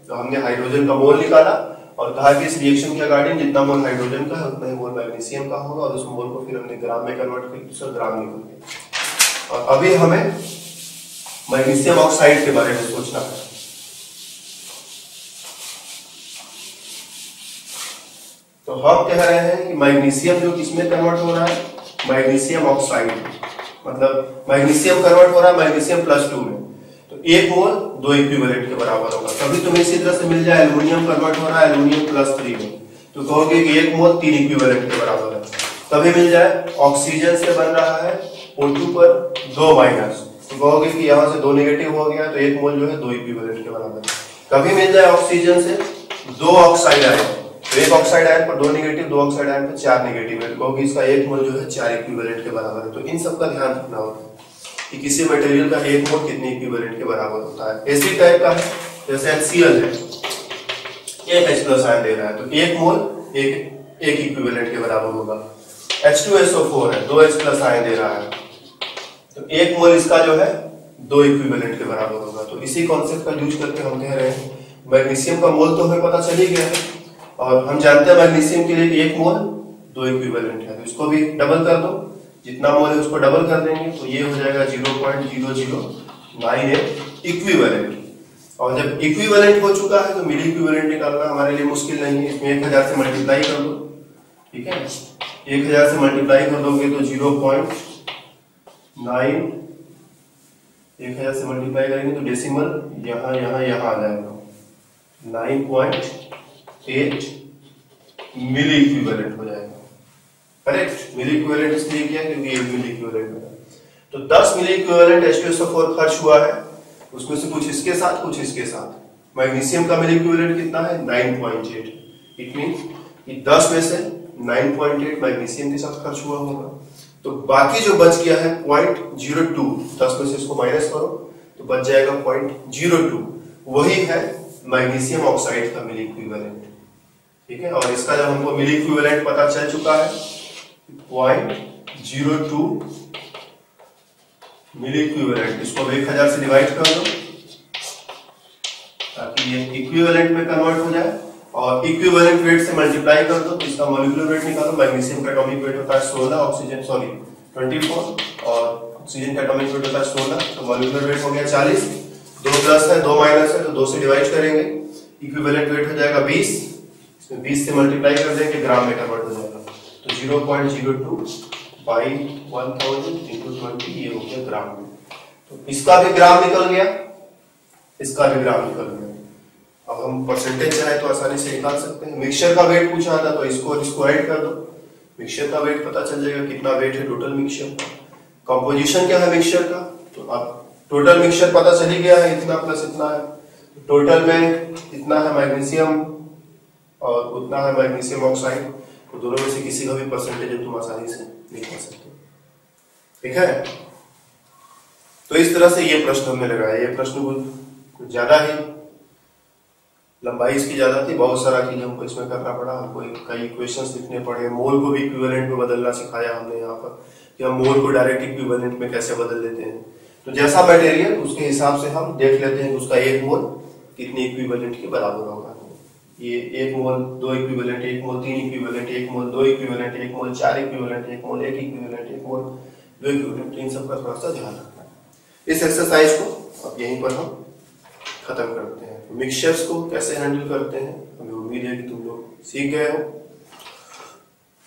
तो हमने हाइड्रोजन का मोल निकाला और कहा कि इस रिएक्शन के अकॉर्डिंग जितना मोल हाइड्रोजन का है उतना ही मोल मैग्नीशियम का होगा, और उस मोल को फिर हमने ग्राम में कन्वर्ट कर दूसरा ग्राम निकल गया। और अभी हमें मैग्नीशियम ऑक्साइड के बारे में सोचना है। तो हम कह रहे हैं कि मैग्नीशियम जो किसमें कन्वर्ट हो रहा है, मैग्नीशियम ऑक्साइड, मतलब मैग्नीशियम कन्वर्ट हो रहा है मैग्नीशियम +2 में, तो एक मोल 2 इक्विवेलेंट के बराबर होगा। कभी तुम्हें इसी तरह से मिल जाए एल्युमिनियम कन्वर्ट हो रहा है एल्युमिनियम +3 में, तो कहोगे कि एक मोल 3 इक्विवेलेंट के बराबर है। कभी मिल जाए ऑक्सीजन से बन रहा है O2 पर 2 माइनस, तो कहोगे कि यहाँ से 2 नेगेटिव हो गया, तो एक मोल जो है 2 इक्विवेलेंट के बराबर है। कभी मिल जाए ऑक्सीजन से 2 ऑक्साइड आयन, तो एक ऑक्साइड आयन पर 2 नेगेटिव, 2 ऑक्साइड आयन पर 4 नेगेटिव है, तो कहोगे इसका एक मोल जो है 4 इक्विवेलेंट के बराबर है। तो इन सब का ध्यान रखना होगा कि किसी मटेरियल का एक मोल कितने इक्विवेलेंट के बराबर होता है। एसिड टाइप का है, जैसे HCl है, एक H+ आयन दे रहा है, तो एक मोल एक इक्विवेलेंट के बराबर होगा। H2SO4 है, 2H+ आयन दे रहा है, तो एक मोल इसका जो है 2 इक्विवेलेंट के बराबर होगा। तो इसी कॉन्सेप्ट का यूज करके हम कह रहे हैं मैग्नीशियम का मोल तो हमें पता चल ही गया है, और हम जानते हैं मैग्नीशियम के लिए एक मोल 2 इक्विवेलेंट है, तो इसको भी डबल कर दो, जितना मोल है उसको डबल कर देंगे, तो ये हो जाएगा 0.0098 इक्विवेलेंट। और जब इक्विवेलेंट हो चुका है तो मिली इक्विवेलेंट निकालना हमारे लिए मुश्किल नहीं है, इसमें 1000 से मल्टीप्लाई कर दो, ठीक है, 1000 से मल्टीप्लाई कर दोगे तो 0.9, 1000 से मल्टीप्लाई करेंगे तो डेसिमल यहाँ यहाँ यहाँ आ जाएगा, 9.8 मिली इक्विवेलेंट हो जाएगा। करेक्ट, मिली इक्विवेलेंट इसलिए किया क्योंकि ये मिली इक्विवेलेंट है। तो 10 मिली इक्विवेलेंट H2SO4 खर्च हुआ है, उसमें से कुछ इसके साथ कुछ इसके साथ। मैग्नीशियम का मिली इक्विवेलेंट कितना है, 9.8। इट मींस कि 10 में से 9.8 मैग्नीशियम के साथ खर्च हुआ होगा, तो बाकी जो बच गया है 0.02, 10 में से इसको माइनस करो तो बच जाएगा 0.02, वही है मैग्नीशियम ऑक्साइड का मिली इक्विवेलेंट। ठीक है, और इसका जब हमको मिली इक्विवेलेंट पता चल चुका है 0.02 मिली इक्विवेलेंट, इसको 1000 से डिवाइड कर दो ताकि ये इक्विवेलेंट में कन्वर्ट हो जाए, और इक्विवेलेंट वेट से मल्टीप्लाई कर दो तो इसका मॉलिक्यूलर वेट निकालो। मैग्नीशियम का एटॉमिक वेट होता है 16, ऑक्सीजन 24, और ऑक्सीजन का एटॉमिक वेट होता है 16, तो मॉलिक्यूलर वेट हो गया 40। 2 प्लस है 2 माइनस है, तो 2 से डिवाइड करेंगे, इक्विवेलेंट वेट हो जाएगा 20, इसमें 20 से मल्टीप्लाई कर देंगे, ग्राम में कन्वर्ट हो जाएगा, तो 0.02 by 1000 into 20, ये हो गया ग्राम में। तो इसका भी ग्राम निकल गया, इसका भी ग्राम निकल गया। अब हम परसेंटेज चाहे तो आसानी से निकाल सकते हैं। मिक्सचर का वेट पूछा था तो इसको ऐड कर दो, मिक्सचर का वेट पता चल जाएगा कितना वेट है टोटल मिक्सचर का। कंपोजिशन क्या है मिक्सचर का, तो अब टोटल मिक्सचर पता चल ही गया है, इतना प्लस इतना है, टोटल में इतना है मैग्नीशियम और उतना है मैग्नीशियम ऑक्साइड, तो दोनों में से किसी का भी परसेंटेज तुम आसानी से निकाल सकते हो। ठीक है, तो इस तरह से ये प्रश्न हमने लगाया। ये प्रश्न कुछ ज्यादा ही लंबाई इसकी ज्यादा थी, बहुत सारा चीज हमको इसमें करना पड़ा, हमको कई इक्वेशंस लिखने पड़े, मोल को भी इक्विवेलेंट में बदलना सिखाया हमने यहाँ पर, कि हम मोल को डायरेक्ट इक्विवेलेंट में कैसे बदल देते हैं। तो जैसा मटेरियल उसके हिसाब से हम देख लेते हैं कि उसका एक मोल कितने इक्विवेलेंट के बराबर होगा। ये एक मोल 2 इक्विवेलेंट, एक मोल 3 इक्विवेलेंट, एक मोल 2 इक्विवेलेंट, एक मोल 4 इक्विवेलेंट, एक मोल 1 इक्विवेलेंट, एक मोल 2 इक्विवेलेंट, इन सब का थोड़ा सा ध्यान रखना है। इस एक्सरसाइज को अब यहीं पर हम खत्म करते हैं। मिक्सचर्स को कैसे हैंडल करते हैं हमें उम्मीद है कि तुम लोग सीख गए हो।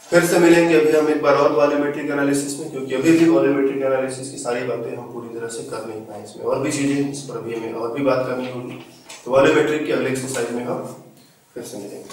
फिर से मिलेंगे अभी हम एक बार और वॉल्यूमेट्रिक एनालिसिस में, क्योंकि अभी भी वॉल्यूमेट्रिक एनालिसिस की सारी बातें हम पूरी तरह से कर नहीं पाए। इसमें और भी चीजें, इस पर अभी हमें और भी बात करनी होगी। तो वॉल्यूमेट्रिक के अगले एक्सरसाइज में हम फिर से मिलेंगे।